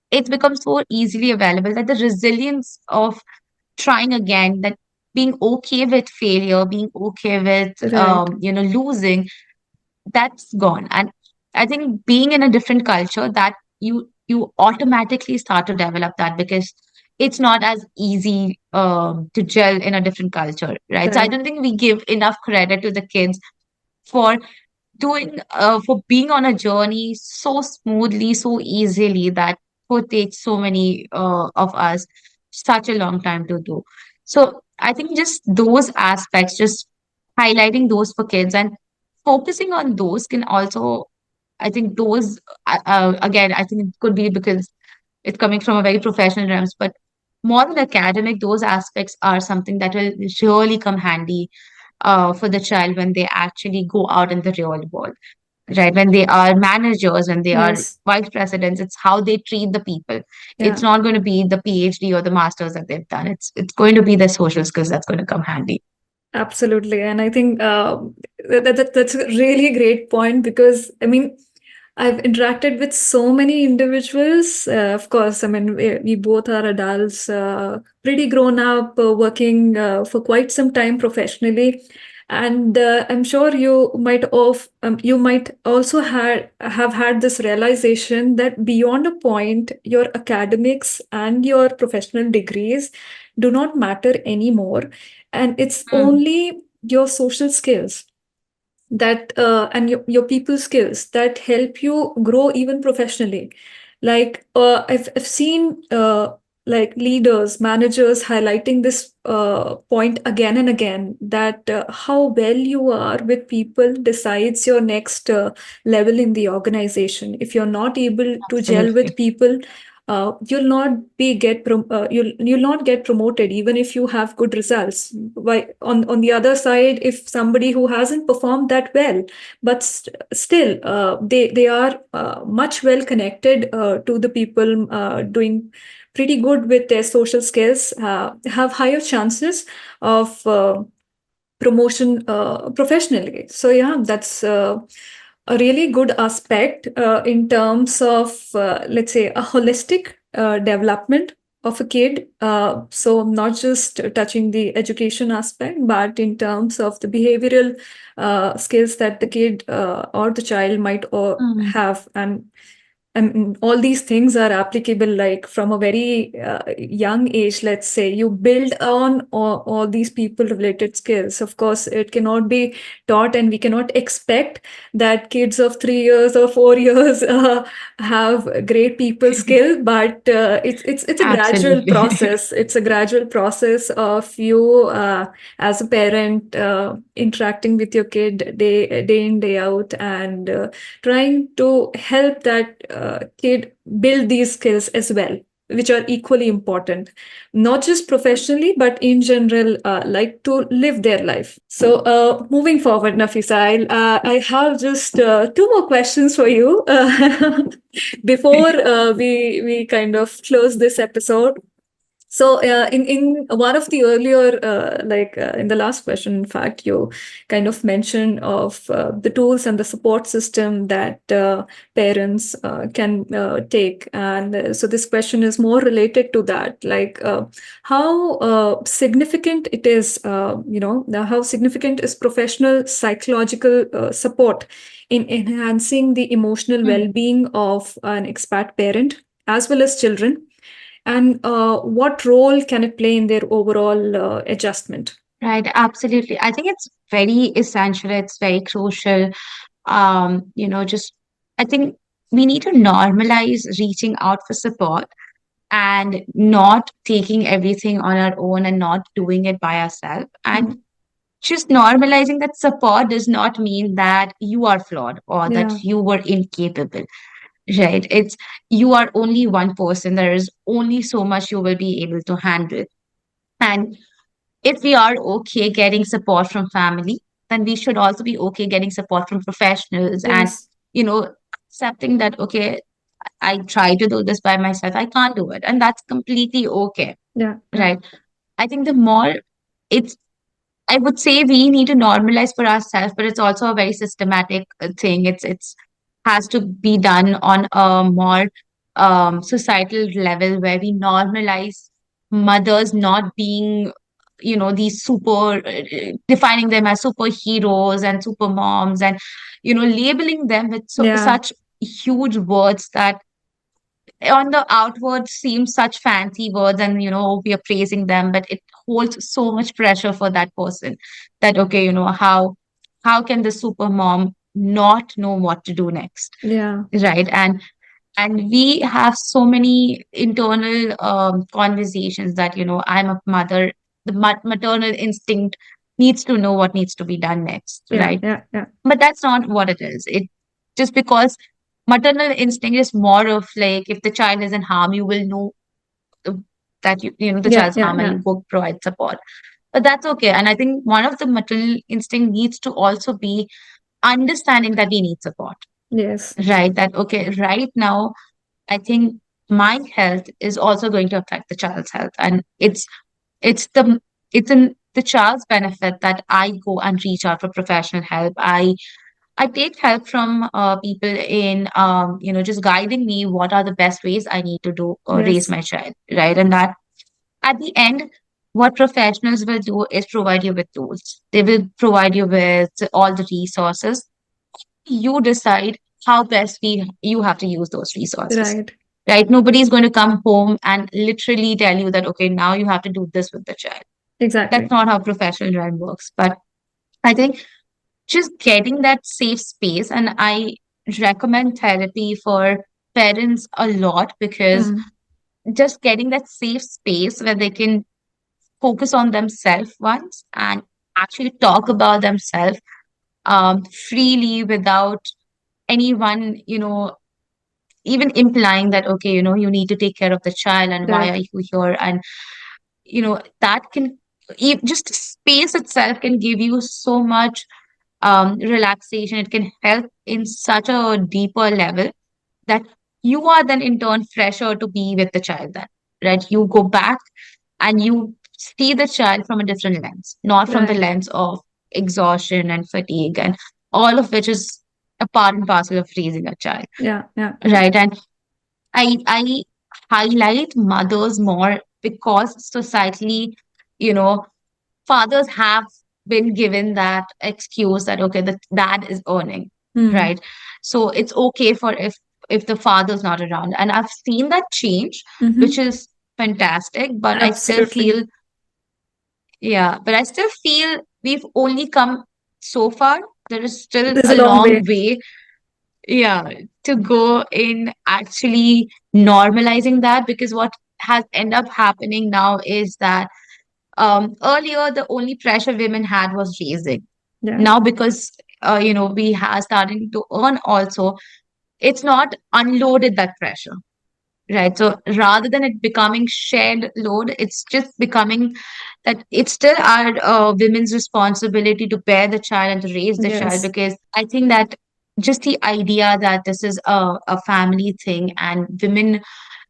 It's become so easily available that the resilience of trying again, that being okay with failure, being okay with Right. losing, that's gone. And I think being in a different culture, that you automatically start to develop that, because it's not as easy to gel in a different culture, right? So I Right. don't think we give enough credit to the kids for for being on a journey so smoothly, so easily, that would take so many of us such a long time to do. So I think just those aspects, just highlighting those for kids and focusing on those can also, I think those, again, I think it could be because it's coming from a very professional realms, but more than academic, those aspects are something that will really come handy for the child when they actually go out in the real world, right? When they are managers, when they are Yes. vice presidents, it's how they treat the people. It's Yeah. not going to be the PhD or the masters that they've done. It's going to be the social skills that's going to come handy. Absolutely. And I think that's a really great point, because, I mean, I've interacted with so many individuals. Of course, I mean, we both are adults, pretty grown up, working for quite some time professionally. And I'm sure you might also have had this realization that beyond a point, your academics and your professional degrees do not matter anymore, and it's Mm, only your social skills that and your people skills that help you grow even professionally. Like I've seen like leaders, managers highlighting this point again and again, that how well you are with people decides your next level in the organization. If you're not able to gel with Absolutely. people, you'll not be you'll not get promoted even if you have good results. Why, on the other side, if somebody who hasn't performed that well, but still they are much well connected to the people, doing pretty good with their social skills, have higher chances of promotion professionally. So yeah, that's a really good aspect in terms of, let's say, a holistic development of a kid. So not just touching the education aspect, but in terms of the behavioral skills that the kid or the child might Mm. have. And all these things are applicable, like from a very young age. Let's say you build on all these people related skills. Of course, it cannot be taught, and we cannot expect that kids of 3 years or 4 years have great people skill. But it's a gradual Absolutely. process. It's a gradual process of you as a parent interacting with your kid day in day out, and trying to help that kid build these skills as well, which are equally important, not just professionally, but in general, like to live their life. So, moving forward, Nafisa, I have just two more questions for you before we kind of close this episode. So, in one of the earlier, in the last question, in fact, you kind of mentioned of the tools and the support system that parents can take, and so this question is more related to that, like how significant it is, how significant is professional psychological support in enhancing the emotional Mm. well-being of an expat parent as well as children, and what role can it play in their overall adjustment? Right, absolutely. I think it's very essential, it's very crucial. Just I think we need to normalize reaching out for support and not taking everything on our own and not doing it by ourselves. And Mhm. just normalizing that support does not mean that you are flawed or that Yeah, you were incapable, right? It's you are only one person. There is only so much you will be able to handle. And if we are okay getting support from family, then we should also be okay getting support from professionals and, yes, you know, accepting that, okay, I try to do this by myself, I can't do it. And that's completely okay, yeah, yeah, right? I think the more it's, I would say we need to normalize for ourselves, but it's also a very systematic thing. It's has to be done on a more societal level where we normalize mothers not being, these super defining them as superheroes and super moms and labeling them with yeah, such huge words that on the outward seem such fancy words and we are praising them, but it holds so much pressure for that person that okay, how can the super mom not know what to do next, yeah, right? And we have so many internal conversations that I'm a mother, the maternal instinct needs to know what needs to be done next, yeah, right? yeah, yeah, But that's not what it is. It just because maternal instinct is more of like if the child is in harm, you will know uh, that you know the yeah, child's yeah, harm and yeah, you go provide support. But that's okay. And I think one of the maternal instinct needs to also be understanding that we need support, yes, right? That okay, right now I think my health is also going to affect the child's health, and it's the it's in the child's benefit that I go and reach out for professional help. I take help from people in, just guiding me what are the best ways I need to do or raise yes, my child, right? And that at the end, what professionals will do is provide you with tools. They will provide you with all the resources. You decide how best you have to use those resources, right, right? Nobody's going to come home and literally tell you that, okay, now you have to do this with the child. That's exactly, not how professional realm works. But I think just getting that safe space. And I recommend therapy for parents a lot, because Mm. just getting that safe space where they can focus on themselves once and actually talk about themselves freely, without anyone, even implying that, okay, you need to take care of the child and why Right. are you here? And, that can, just space itself can give you so much relaxation. It can help in such a deeper level that you are then in turn fresher to be with the child then, right? You go back and you see the child from a different lens, not from the Right. lens of exhaustion and fatigue, and all of which is a part and parcel of raising a child, Yeah. Yeah. Yeah. right? And I highlight mothers more because societally, you know, fathers have been given that excuse that, okay, the dad is earning, Mm. right? So it's okay for if the father's not around. And I've seen that change, which Mm-hmm. is fantastic, but I still Absolutely. feel, yeah, but I still feel we've only come so far. There is still There's a a long long way. way, yeah, to go in actually normalizing that, because what has ended up happening now is that earlier the only pressure women had was raising. Yeah. Now, because we have starting to earn also, it's not unloaded that pressure, right? So rather than it becoming shared load, it's just becoming that it's still our women's responsibility to bear the child and to raise the child. Yes. Because I think that just the idea that this is a family thing, and women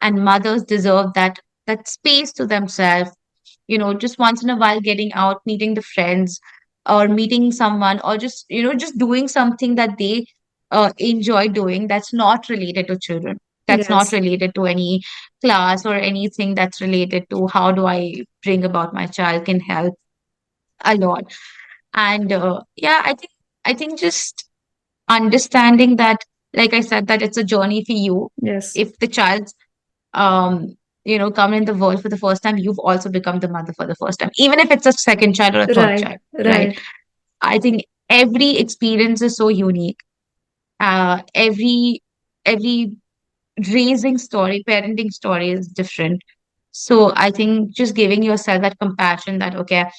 and mothers deserve that space to themselves, just once in a while getting out, meeting the friends, or meeting someone, or just, just doing something that they enjoy doing, that's not related to children, that's not Yes. related to any class or anything, that's related to how do I bring about my child, can help a lot. And yeah, I think just understanding that, like I said, that it's a journey for you. Yes. If the child's um come in the world for the first time, you've also become the mother for the first time, even if it's a second child or a third Right. child, right? Right. I think every experience is so unique. Every raising story, parenting story is different. So I think just giving yourself that compassion that, okay,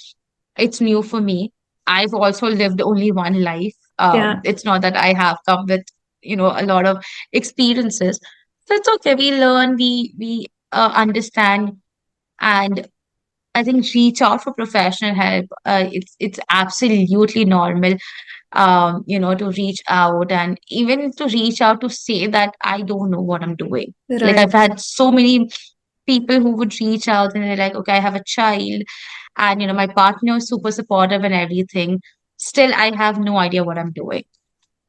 it's new for me. I've also lived only one life. Yeah. It's not that I have come with, a lot of experiences. So it's okay. We learn, we understand, and I think reach out for professional help. It's absolutely normal, to reach out, and even to reach out to say that I don't know what I'm doing. Like, I've Right. had so many people who would reach out and they're like, okay, I have a child, and my partner is super supportive and everything. Still, I have no idea what I'm doing.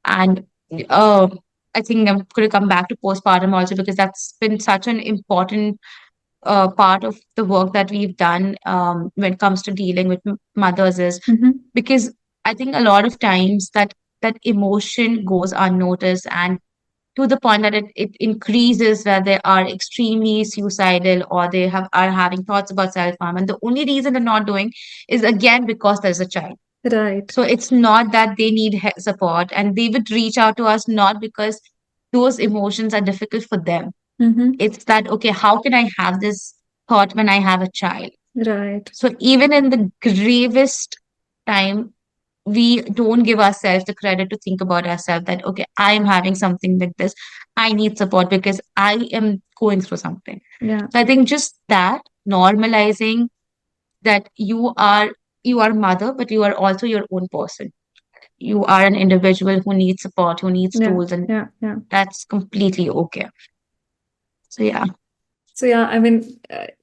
And uh, I think I'm going to come back to postpartum also, because that's been such an important part of the work that we've done when it comes to dealing with mothers, is Mm-hmm. because I think a lot of times that emotion goes unnoticed, and to the point that it increases, where they are extremely suicidal, or they are having thoughts about self-harm, and the only reason they're not doing is again because there's a child. Right. So it's not that they need support, and they would reach out to us not because those emotions are difficult for them. Mm-hmm. It's that, okay, how can I have this thought when I have a child? Right. So even in the gravest time, we don't give ourselves the credit to think about ourselves that, okay, I am having something like this. I need support because I am going through something. Yeah. So I think just that normalizing that you are mother, but you are also your own person. You are an individual who needs support, who needs Yeah. tools, and Yeah. Yeah. that's completely okay. So yeah. So yeah, I mean,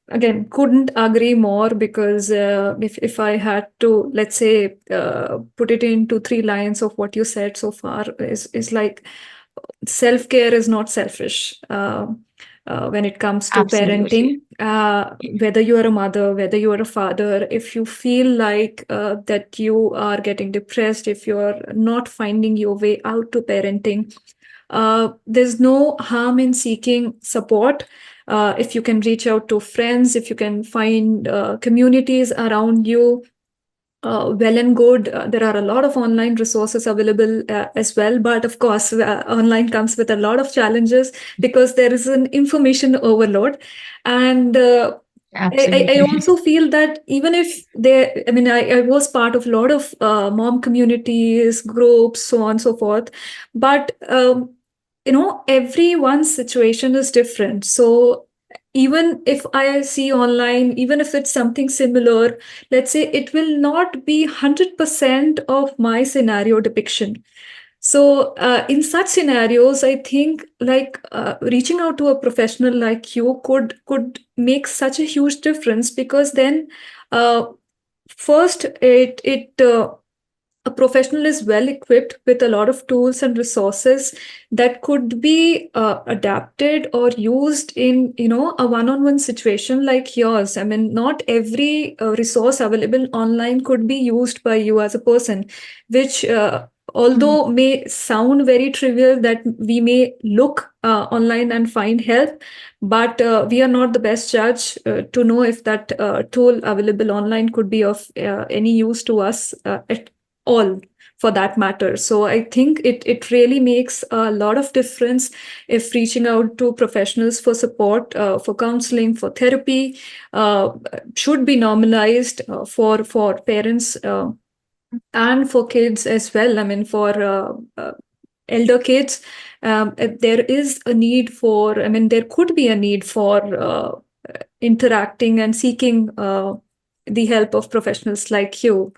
again, couldn't agree more because if I had to, let's say, put it into three lines of what you said so far, is like self care is not selfish. When it comes to Absolutely. parenting, whether you are a mother, whether you are a father, if you feel like that you are getting depressed, if you're not finding your way out to parenting, there's no harm in seeking support. If you can reach out to friends, if you can find communities around you well and good. There are a lot of online resources available as well, but of course, online comes with a lot of challenges because there is an information overload. And I Absolutely. also feel that even if there, I mean, I was part of a lot of mom communities, groups, so on and so forth, but everyone's situation is different. So even if I see online, even if it's something similar, let's say it will not be 100% of my scenario depiction. So in such scenarios, I think like reaching out to a professional like you could make such a huge difference, because then uh, first it a professional is well equipped with a lot of tools and resources that could be adapted or used in a one-on-one situation like yours. I mean, not every resource available online could be used by you as a person, which Mhm. although may sound very trivial, that we may look online and find help, but we are not the best judge to know if that tool available online could be of any use to us at all, for that matter. So I think it really makes a lot of difference if reaching out to professionals for support, for counseling, for therapy uh, should be normalized for parents and for kids as well. I mean, for elder kids, there is a need for, I mean, there could be a need for interacting and seeking the help of professionals like you.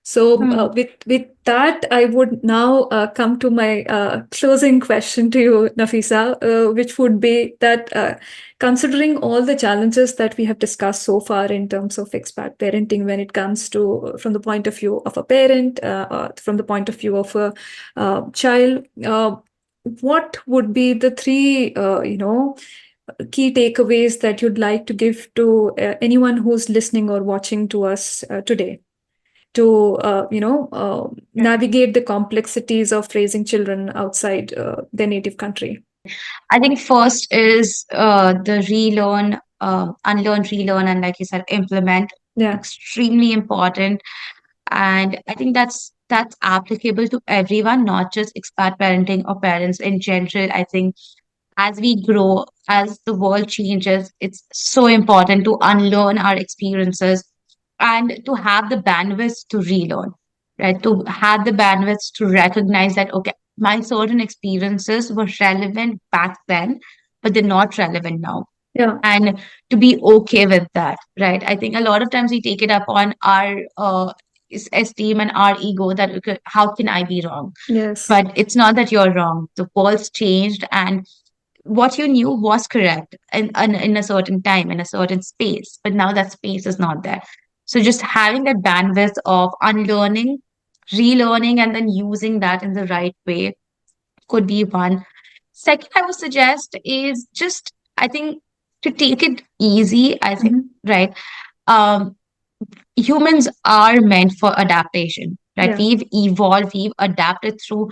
So Hmm. with that, I would now come to my closing question to you, Nafisa, which would be that considering all the challenges that we have discussed so far in terms of expat parenting, when it comes to from the point of view of a parent, from the point of view of a child, what would be the three, key takeaways that you'd like to give to anyone who's listening or watching to us today, to navigate the complexities of raising children outside their native country? I think first is the relearn, unlearn, relearn, and like you said, implement. Yeah. Extremely important, and I think that's applicable to everyone, not just expat parenting or parents in general. I think as we grow, as the world changes, it's so important to unlearn our experiences and to have the bandwidth to relearn, right? To have the bandwidth to recognize that, okay, my certain experiences were relevant back then, but they're not relevant now. Yeah. And to be okay with that, right? I think a lot of times we take it up on our esteem and our ego that, okay, how can I be wrong? Yes. But it's not that you're wrong. The world's changed, and what you knew was correct in a certain time, in a certain space, but now that space is not there. So just having that bandwidth of unlearning, relearning, and then using that in the right way could be one. Second, I would suggest is just, I think, to take it easy, I think, Hmm. right? Um, Humans are meant for adaptation, right? Yeah. We've evolved, we've adapted through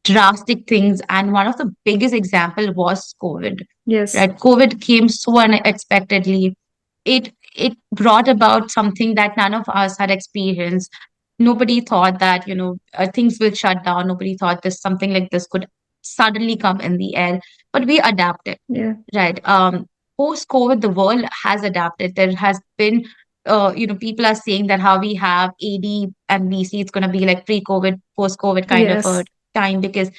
drastic things. And one of the biggest example was COVID, Yes. right? COVID came so unexpectedly. It brought about something that none of us had experienced. Nobody thought that, things will shut down. Nobody thought this something like this could suddenly come in the air, but we adapted, Yeah. right? Post COVID, the world has adapted. There has been, people are saying that how we have AD and BC, it's going to be like pre-COVID, post-COVID kind of a Yes. time, because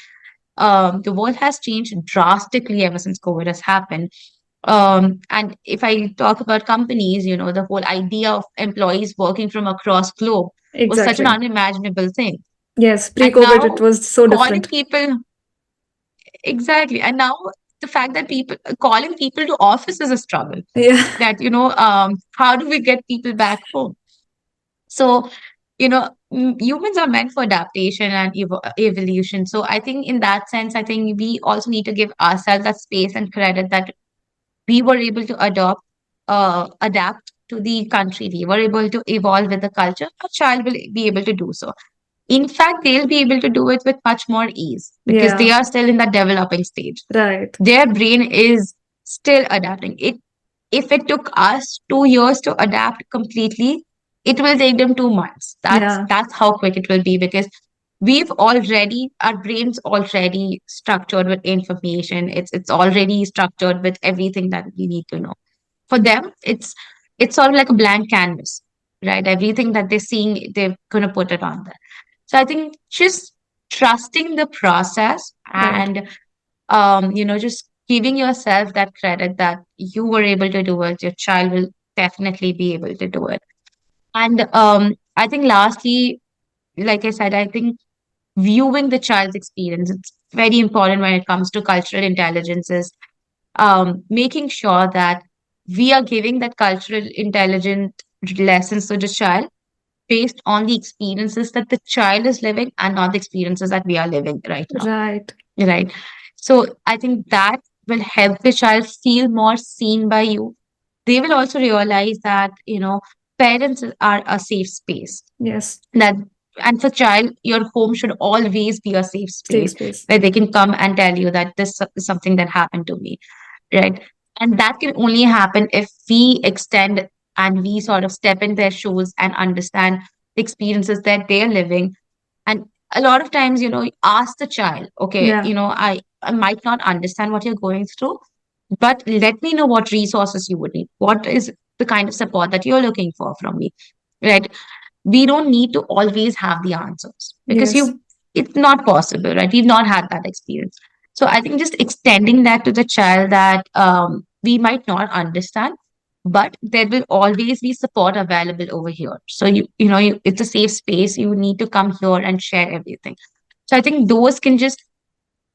the world has changed drastically ever since COVID has happened. And if I talk about companies, the whole idea of employees working from across globe was such an Exactly. unimaginable thing. Yes. And Pre-COVID, it now was so calling different. people, exactly. And now the fact that people calling people to office is a struggle. Yeah. That, how do we get people back home? So, humans are meant for adaptation and evolution. So I think in that sense, I think we also need to give ourselves that space and credit that we were able to adapt to the country. We were able to evolve with the culture. A child will be able to do so. In fact, they'll be able to do it with much more ease because they Yeah. are still in the developing stage. Right. Their brain is still adapting. If it took us 2 years to adapt completely, it will take them 2 months. That's Yeah. that's how quick it will be, because we've already, our brains already structured with information. It's already structured with everything that we need to know. For them, it's sort of like a blank canvas, right? Everything that they're seeing, they're gonna put it on there. So I think just trusting the process, Right. and just giving yourself that credit that you were able to do it, your child will definitely be able to do it. And I think lastly, like I said, I think viewing the child's experience, it's very important when it comes to cultural intelligences, making sure that we are giving that cultural intelligent lessons to the child based on the experiences that the child is living and not the experiences that we are living right now. Right. Right. So I think that will help the child feel more seen by you. They will also realize that, parents are a safe space. Yes. That, and for child, your home should always be a safe Safe space space. where they can come and tell you that this is something that happened to me. Right. And that can only happen if we extend and we sort of step in their shoes and understand the experiences that they're living. And a lot of times, ask the child, okay, Yeah. I might not understand what you're going through, but let me know what resources you would need. What is the kind of support that you're looking for from me? Right. We don't need to always have the answers, because Yes. it's not possible, right? We've not had that experience. So I think just extending that to the child, that we might not understand, but there will always be support available over here. So it's a safe space. You need to come here and share everything. So I think those can just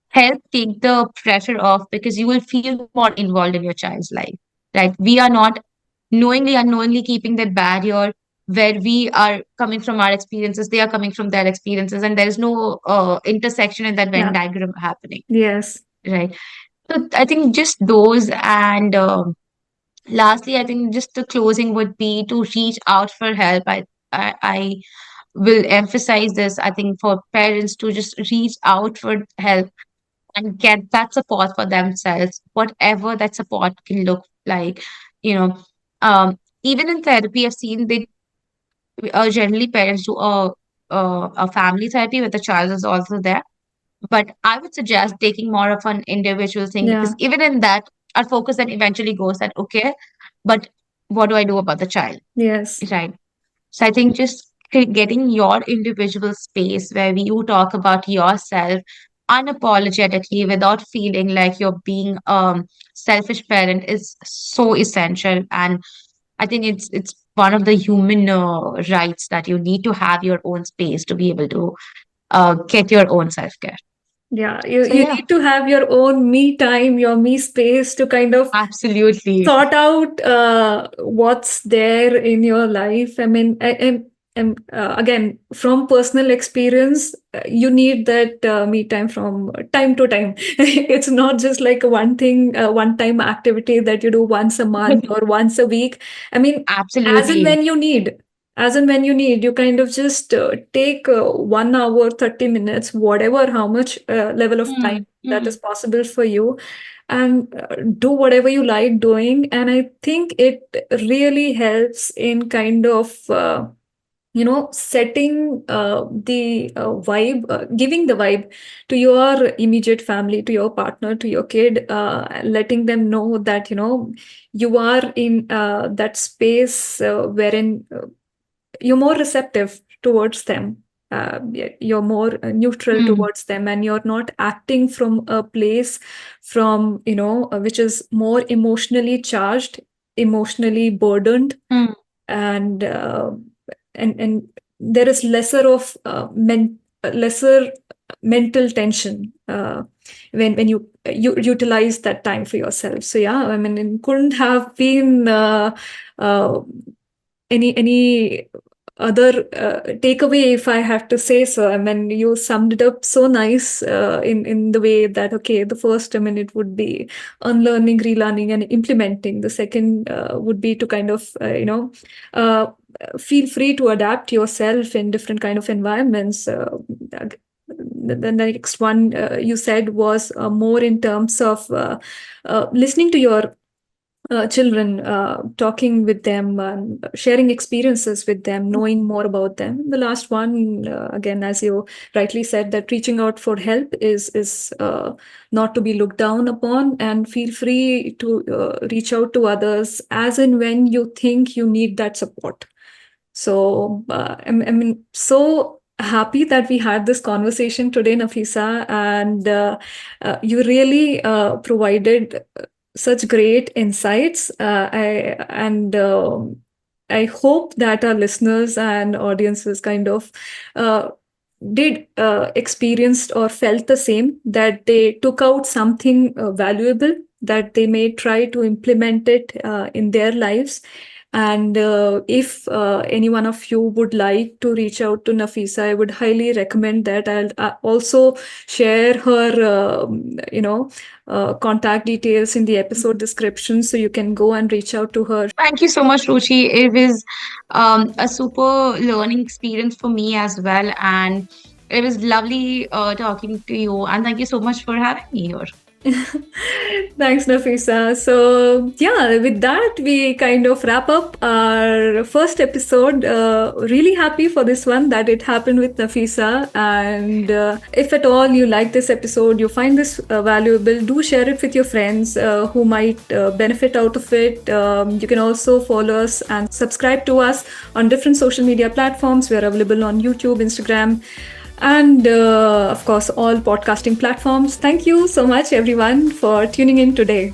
help take the pressure off, because you will feel more involved in your child's life, right? We are not knowingly, unknowingly keeping that barrier where we are coming from our experiences, they are coming from their experiences, and there is no intersection in that Venn Yeah. diagram happening, Yes. right? So I think just those, and lastly, I think just the closing would be to reach out for help. I will emphasize this. I think for parents to just reach out for help and get that support for themselves, whatever that support can look like. You know, even in therapy, I've seen they generally parents do a family therapy where the child is also there. But I would suggest taking more of an individual thing, because Yeah. even in that, our focus then eventually goes that, okay, but what do I do about the child? Yes. Right. So I think just getting your individual space where you talk about yourself unapologetically without feeling like you're being selfish parent is so essential. And I think it's one of the human rights that you need to have your own space to be able to get your own self care. Yeah. You So you yeah, need to have your own me time, your me space to kind of absolutely. sort out what's there in your life. I mean, again, from personal experience, you need that me time from time to time. It's not just like a one thing, one time activity that you do once a month or once a week. I mean, as and Absolutely. when you need. As and when you need, you kind of just take 1 hour, 30 minutes, whatever, how much level of time Mm, that is mm, possible for you, and do whatever you like doing. And I think it really helps in kind of setting the vibe, giving the vibe to your immediate family, to your partner, to your kid, letting them know that you are in that space wherein you're more receptive towards them. You're more neutral mm, towards them, and you're not acting from a place from which is more emotionally charged, emotionally burdened, mm, and there is lesser mental tension when you utilize that time for yourself. So yeah, I mean, it couldn't have been uh, any other takeaway, if I have to say so. I mean, you summed it up so nice in the way that, okay, the first, I mean, it would be unlearning, relearning, and implementing. The second would be to kind of uh, feel free to adapt yourself in different kind of environments. The next one you said was more in terms of listening to your children, talking with them, sharing experiences with them, knowing more about them. The last one, again, as you rightly said, that reaching out for help is not to be looked down upon, and feel free to reach out to others as and when you think you need that support. So I'm so happy that we had this conversation today, Nafisa, and you really provided such great insights. I hope that our listeners and audiences kind of did experienced or felt the same, that they took out something valuable, that they may try to implement it in their lives. And if any one of you would like to reach out to Nafisa, I would highly recommend that. I'll also share her, contact details in the episode description, so you can go and reach out to her. Thank you so much, Ruchi. It was a super learning experience for me as well. And it was lovely talking to you. And thank you so much for having me here. Thanks, Nafisa. So, yeah, with that, we kind of wrap up our first episode. Really happy for this one that it happened with Nafisa. And if at all you like this episode, you find this valuable, do share it with your friends who might benefit out of it. You can also follow us and subscribe to us on different social media platforms. We are available on YouTube, Instagram, and of course all podcasting platforms. Thank you so much everyone for tuning in today.